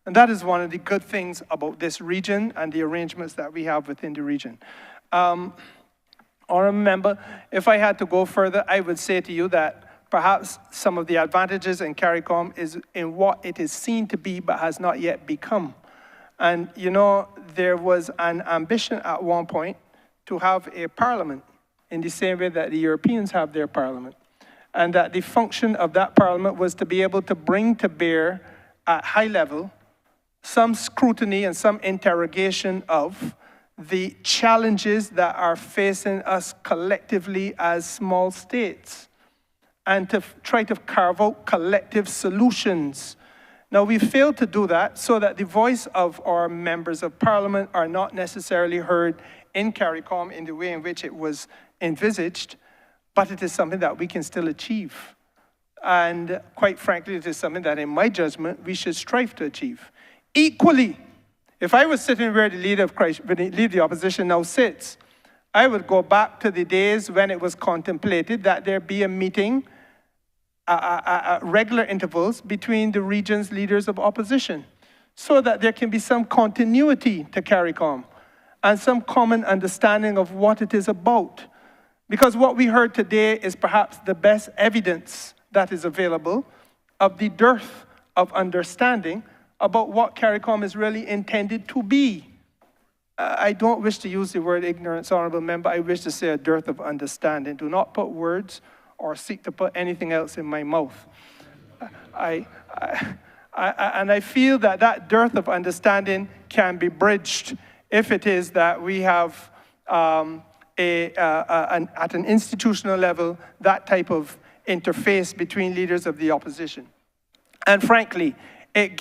And that is one of the good things about this region and the arrangements that we have within the region. Honourable Member, if I had to go further, I would say to you that perhaps some of the advantages in CARICOM is in what it is seen to be but has not yet become. And you know, there was an ambition at one point to have a parliament in the same way that the Europeans have their parliament. And that the function of that parliament was to be able to bring to bear at high level some scrutiny and some interrogation of the challenges that are facing us collectively as small states, and to try to carve out collective solutions. Now, we failed to do that so that the voice of our members of parliament are not necessarily heard in CARICOM in the way in which it was envisaged, but it is something that we can still achieve. And quite frankly, it is something that, in my judgment, we should strive to achieve. Equally, if I was sitting where the leader of the opposition now sits, I would go back to the days when it was contemplated that there be a meeting at regular intervals between the region's leaders of opposition, so that there can be some continuity to CARICOM and some common understanding of what it is about. Because what we heard today is perhaps the best evidence that is available of the dearth of understanding about what CARICOM is really intended to be. I don't wish to use the word ignorance, Honourable Member. I wish to say a dearth of understanding. Do not put words or seek to put anything else in my mouth. And I feel that that dearth of understanding can be bridged if it is that we have, at an institutional level, that type of interface between leaders of the opposition. And frankly, it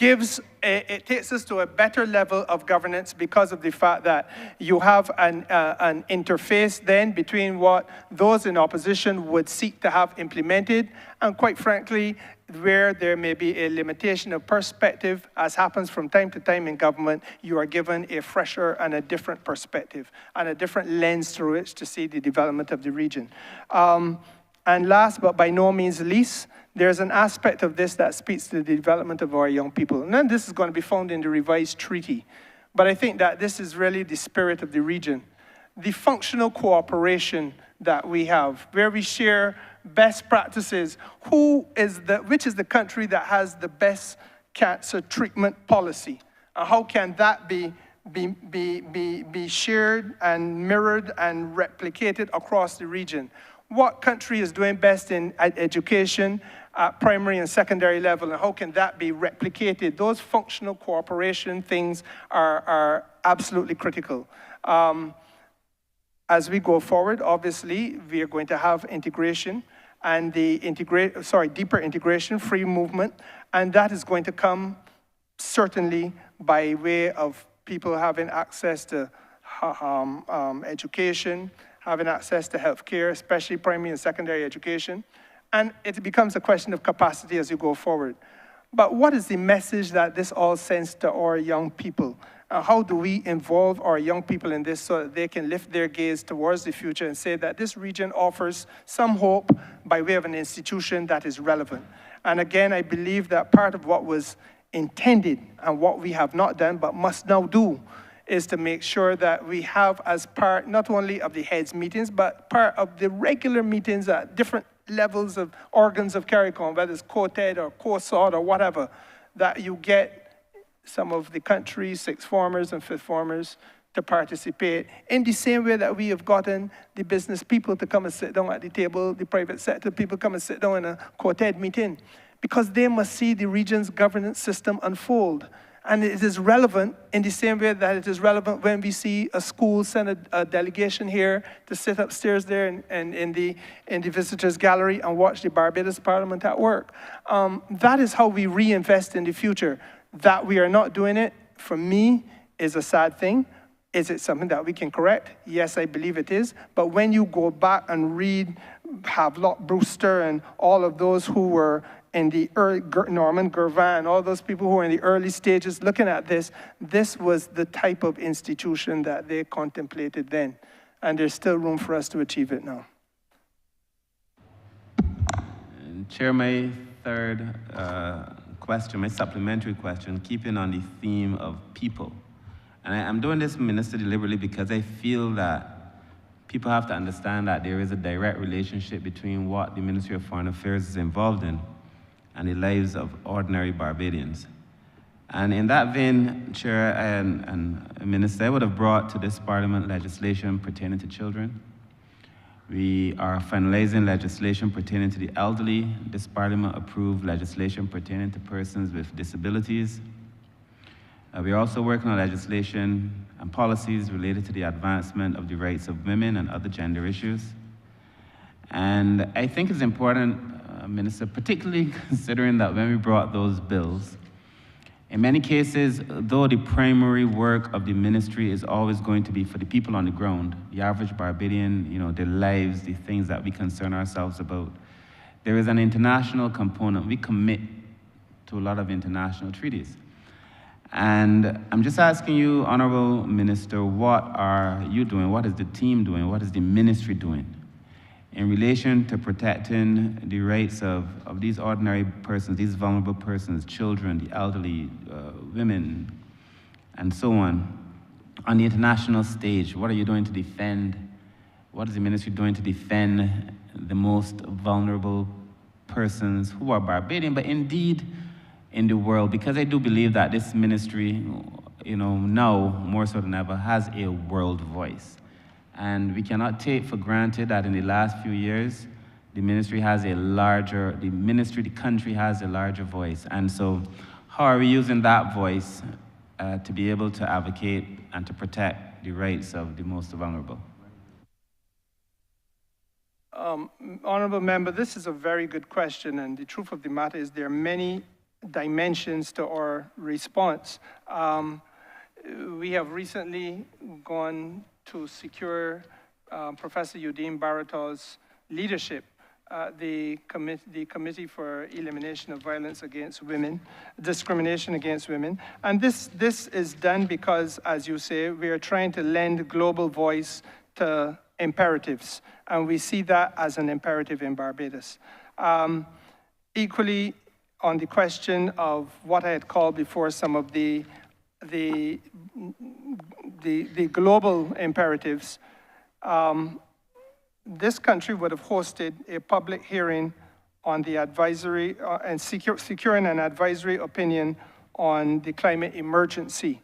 takes us to a better level of governance because of the fact that you have an interface then between what those in opposition would seek to have implemented, and quite frankly, where there may be a limitation of perspective, as happens from time to time in government, you are given a fresher and a different perspective and a different lens through which to see the development of the region. And And last but by no means least, there's an aspect of this that speaks to the development of our young people. And then this is going to be found in the revised treaty. But I think that this is really the spirit of the region. The functional cooperation that we have, where we share best practices. Which is the country that has the best cancer treatment policy? How can that be shared and mirrored and replicated across the region? What country is doing best in education at primary and secondary level, and how can that be replicated? Those functional cooperation things are absolutely critical. As we go forward, obviously, we are going to have integration and deeper integration, free movement, and that is going to come certainly by way of people having access to education, having access to healthcare, especially primary and secondary education, and it becomes a question of capacity as you go forward. But what is the message that this all sends to our young people? How do we involve our young people in this so that they can lift their gaze towards the future and say that this region offers some hope by way of an institution that is relevant? And again, I believe that part of what was intended and what we have not done but must now do is to make sure that we have as part not only of the heads meetings, but part of the regular meetings at different levels of organs of CARICOM, whether it's COTED or COSOD or whatever, that you get some of the country's sixth formers and fifth formers to participate in the same way that we have gotten the business people to come and sit down at the table, the private sector people come and sit down in a COTED meeting, because they must see the region's governance system unfold. And it is relevant in the same way that it is relevant when we see a school send a delegation here to sit upstairs there and in the visitors gallery and watch the Barbados Parliament at work. That is how we reinvest in the future. That we are not doing it, for me, is a sad thing. Is it something that we can correct? Yes, I believe it is. But when you go back and read Havelock Brewster and all of those who were in the early, Norman Gervin, and all those people who were in the early stages looking at this, this was the type of institution that they contemplated then. And there's still room for us to achieve it now. And Chair, my third question, my supplementary question, keeping on the theme of people. And I'm doing this, Minister, deliberately because I feel that people have to understand that there is a direct relationship between what the Ministry of Foreign Affairs is involved in and the lives of ordinary Barbadians. And in that vein, Chair and Minister, I would have brought to this Parliament legislation pertaining to children. We are finalizing legislation pertaining to the elderly. This Parliament approved legislation pertaining to persons with disabilities. We are also working on legislation and policies related to the advancement of the rights of women and other gender issues. And I think it's important, Minister, particularly considering that when we brought those bills, in many cases, though the primary work of the ministry is always going to be for the people on the ground, the average Barbadian, their lives, the things that we concern ourselves about, there is an international component. We commit to a lot of international treaties. And I'm just asking you, Honourable Minister, what are you doing? What is the team doing? What is the ministry doing in relation to protecting the rights of these ordinary persons, these vulnerable persons, children, the elderly, women, and so on the international stage? What are you doing to defend, what is the ministry doing to defend the most vulnerable persons who are Barbadian, but indeed in the world? Because I do believe that this ministry, now more so than ever, has a world voice. And we cannot take for granted that in the last few years, the country has a larger voice. And so how are we using that voice to be able to advocate and to protect the rights of the most vulnerable? Honourable Member, this is a very good question, and the truth of the matter is there are many dimensions to our response. We have recently gone to secure Professor Eugene Barataw's leadership, the Committee for Elimination of Violence Against Women, Discrimination Against Women. And this is done because, as you say, we are trying to lend global voice to imperatives, and we see that as an imperative in Barbados. Equally, on the question of what I had called before some of the global imperatives, this country would have hosted a public hearing on the advisory and securing an advisory opinion on the climate emergency.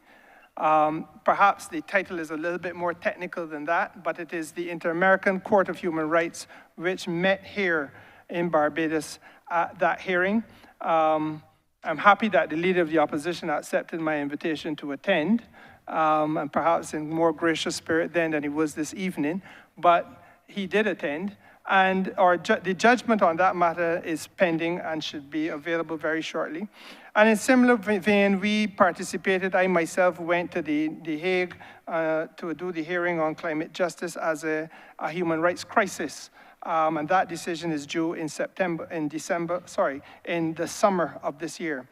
Perhaps the title is a little bit more technical than that, but it is the Inter-American Court of Human Rights, which met here in Barbados at that hearing. I'm happy that the leader of the opposition accepted my invitation to attend, and perhaps in more gracious spirit then than he was this evening, but he did attend, and the judgment on that matter is pending and should be available very shortly. And in similar vein, we participated, I myself went to the Hague to do the hearing on climate justice as a human rights crisis. And that decision is due in in the summer of this year.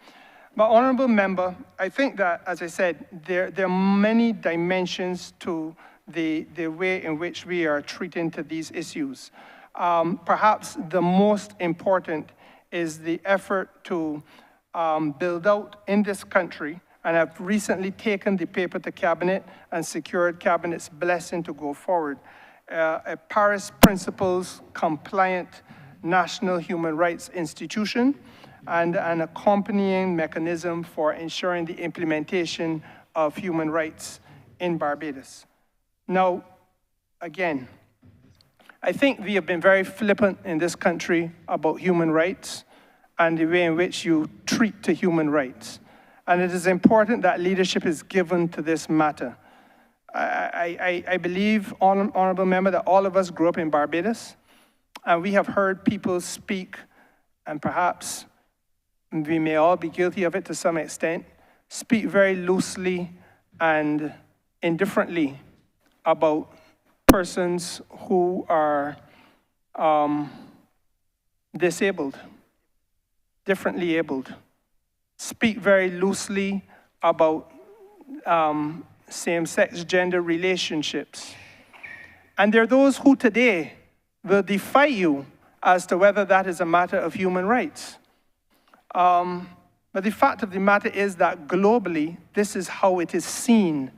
But honorable member, I think that, as I said, there are many dimensions to the way in which we are treating to these issues. Perhaps the most important is the effort to build out in this country, and I've recently taken the paper to Cabinet and secured Cabinet's blessing to go forward, a Paris Principles compliant national human rights institution and an accompanying mechanism for ensuring the implementation of human rights in Barbados. Now, again, I think we have been very flippant in this country about human rights and the way in which you treat to human rights. And it is important that leadership is given to this matter. I believe, honorable member, that all of us grew up in Barbados, and we have heard people speak, and perhaps we may all be guilty of it to some extent, speak very loosely and indifferently about persons who are disabled, differently abled, speak very loosely about same-sex gender relationships. And there are those who today will defy you as to whether that is a matter of human rights. But the fact of the matter is that globally, this is how it is seen.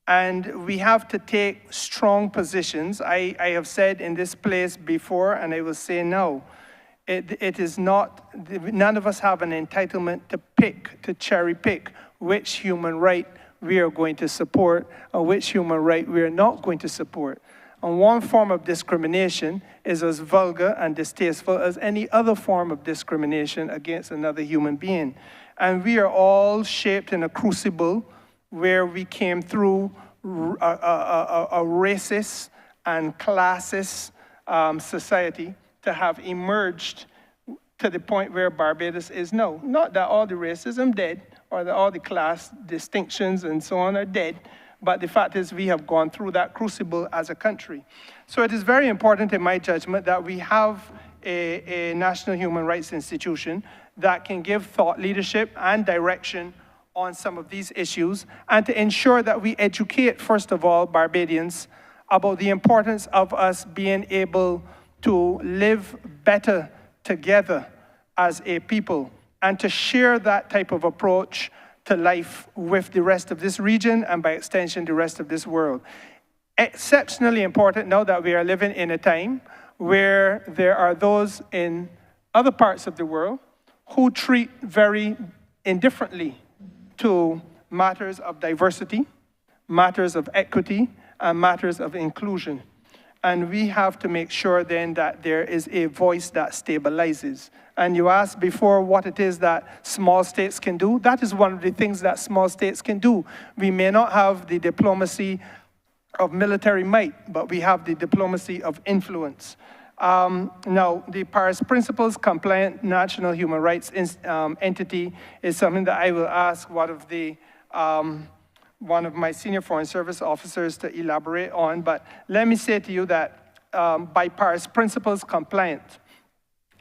And we have to take strong positions. I have said in this place before, and I will say now, it is not, none of us have an entitlement to cherry pick which human right we are going to support or which human right we are not going to support. And one form of discrimination is as vulgar and distasteful as any other form of discrimination against another human being. And we are all shaped in a crucible where we came through a racist and classist society to have emerged to the point where Barbados is now. Not that all the racism dead, or that all the class distinctions and so on are dead, but the fact is we have gone through that crucible as a country. So it is very important in my judgment that we have a national human rights institution that can give thought leadership and direction on some of these issues, and to ensure that we educate, first of all, Barbadians about the importance of us being able to live better together as a people, and to share that type of approach to life with the rest of this region and by extension the rest of this world. Exceptionally important now that we are living in a time where there are those in other parts of the world who treat very indifferently to matters of diversity, matters of equity, and matters of inclusion. And we have to make sure then that there is a voice that stabilizes. And you asked before what it is that small states can do. That is one of the things that small states can do. We may not have the diplomacy of military might, but we have the diplomacy of influence. Now, the Paris Principles compliant national human rights entity is something that I will ask one of my senior foreign service officers to elaborate on. But let me say to you that by Paris Principles compliant,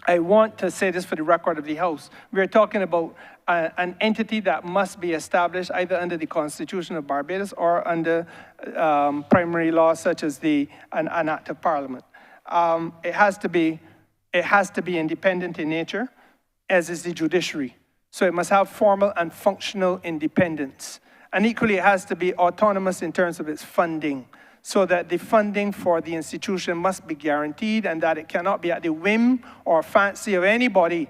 I want to say this for the record of the House. We're talking about an entity that must be established either under the Constitution of Barbados or under primary law, such as an Act of Parliament. It has to be independent in nature, as is the judiciary. So it must have formal and functional independence. And equally, it has to be autonomous in terms of its funding, so that the funding for the institution must be guaranteed and that it cannot be at the whim or fancy of anybody,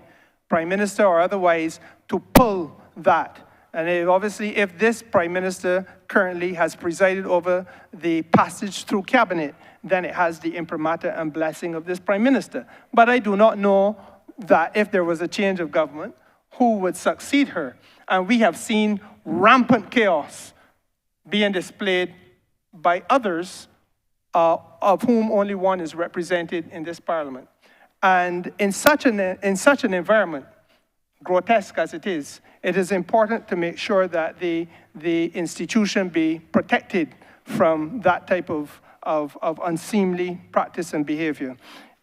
Prime Minister or otherwise, to pull that. And obviously, if this Prime Minister currently has presided over the passage through Cabinet, then it has the imprimatur and blessing of this Prime Minister. But I do not know that if there was a change of government, who would succeed her. And we have seen rampant chaos being displayed by others, of whom only one is represented in this Parliament. And in such an environment, grotesque as it is important to make sure that the institution be protected from that type of unseemly practice and behavior.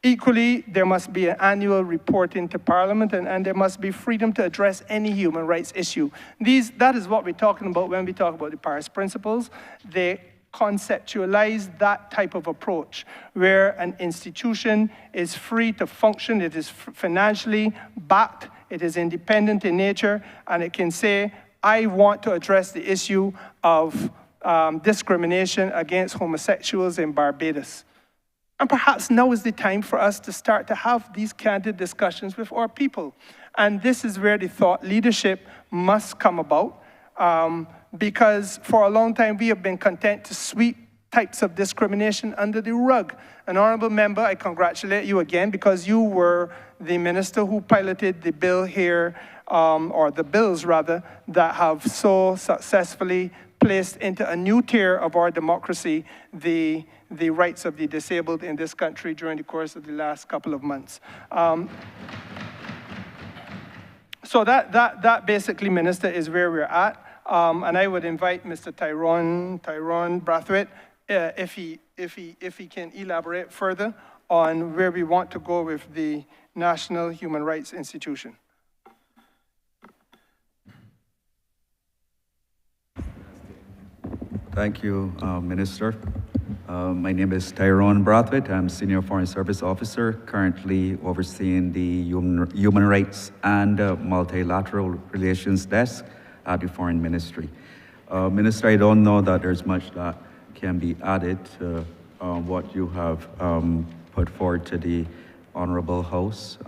Equally, there must be an annual reporting to Parliament, and there must be freedom to address any human rights issue. That is what we're talking about when we talk about the Paris Principles. They conceptualize that type of approach, where an institution is free to function, it is financially backed, it is independent in nature, and it can say, I want to address the issue of discrimination against homosexuals in Barbados. And perhaps now is the time for us to start to have these candid discussions with our people. And this is where the thought leadership must come about. Because for a long time we have been content to sweep types of discrimination under the rug. An honourable member, I congratulate you again, because you were the minister who piloted the bill here, or the bills rather, that have so successfully placed into a new tier of our democracy the rights of the disabled in this country during the course of the last couple of months. So that basically, Minister, is where we're at. And I would invite Mr. Tyrone Brathwaite, if he can elaborate further on where we want to go with the National Human Rights Institution. Thank you, Minister. My name is Tyrone Brathwaite. I'm Senior Foreign Service Officer, currently overseeing the Human Rights and Multilateral Relations Desk at the Foreign Ministry. Minister, I don't know that there's much that can be added to what you have put forward to the Honourable House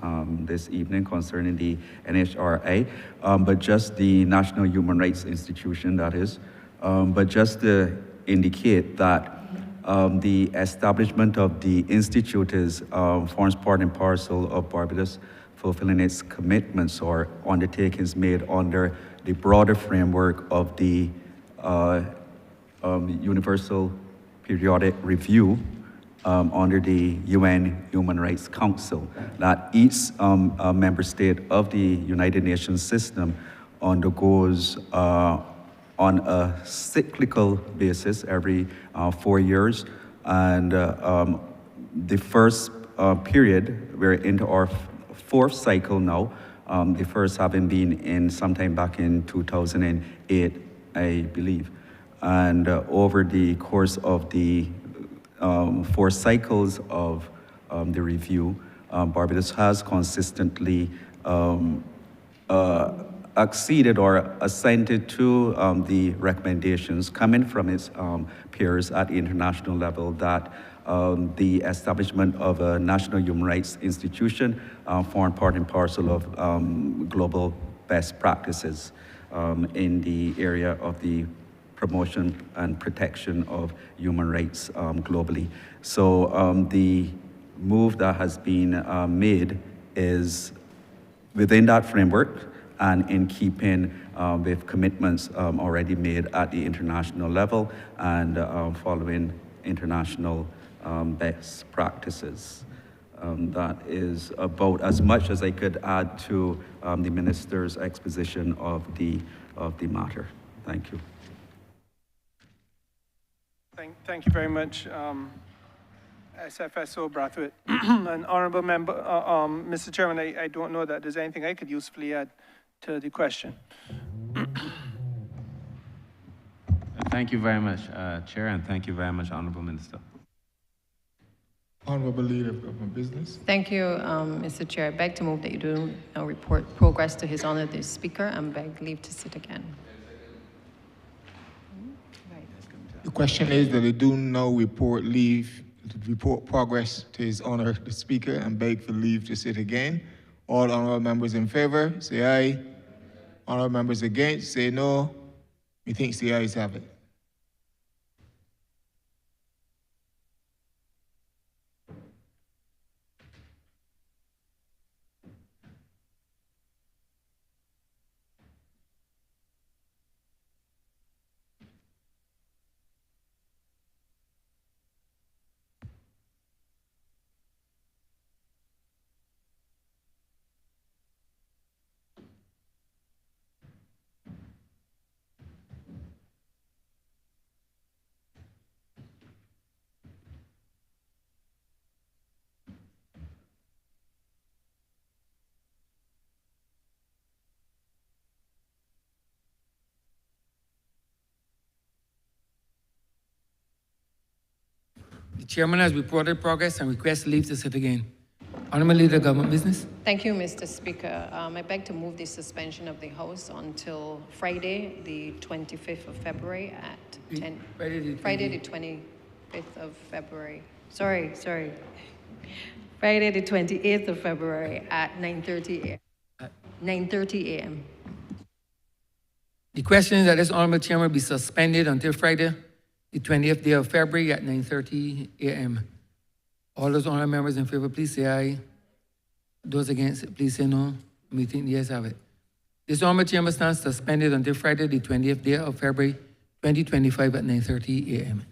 this evening concerning the NHRI, but just the National Human Rights Institution, that is. But just to indicate that the establishment of the Institute forms part and parcel of Barbados fulfilling its commitments or undertakings made under the broader framework of the Universal Periodic Review under the UN Human Rights Council, that each member state of the United Nations system undergoes on a cyclical basis every 4 years. And the first period, we're into our fourth cycle now, the first having been in sometime back in 2008, I believe. And over the course of the 4 cycles of the review, Barbados has consistently acceded or assented to the recommendations coming from its peers at the international level that the establishment of a National Human Rights Institution form part and parcel of global best practices in the area of the promotion and protection of human rights globally. So the move that has been made is within that framework and in keeping with commitments already made at the international level and following international best practices. That is about as much as I could add to the Minister's exposition of the matter. Thank you. Thank you very much, SFSO Brathwaite. An honourable member, Mr. Chairman, I don't know that there's anything I could usefully add to the question. Thank you very much, Chair, and thank you very much, Honourable Minister. Honourable Leader of Government Business. Thank you, Mr. Chair. I beg to move that you do now report progress to His Honour the Speaker and beg leave to sit again. The question is that they do now report progress to His Honour the Speaker and beg for leave to sit again. All honourable members in favour, say aye. Honourable members against, say no. Methinks the ayes have it. The chairman has reported progress and requests leave to sit again. Honourable Leader of Government Business. Thank you, Mr. Speaker. I beg to move the suspension of the House until Friday, the 25th of February at 10. Friday, the 25th of February. Sorry. Friday, the 28th of February at 9:30 a.m. The question is that this Honourable Chairman be suspended until Friday, the 20th day of February at 9:30 a.m. All those honourable members in favour, please say aye. Those against, please say no. Meeting the ayes have it. This Honourable Chairman stands suspended until Friday, the 20th day of February, 2025 at 9:30 a.m.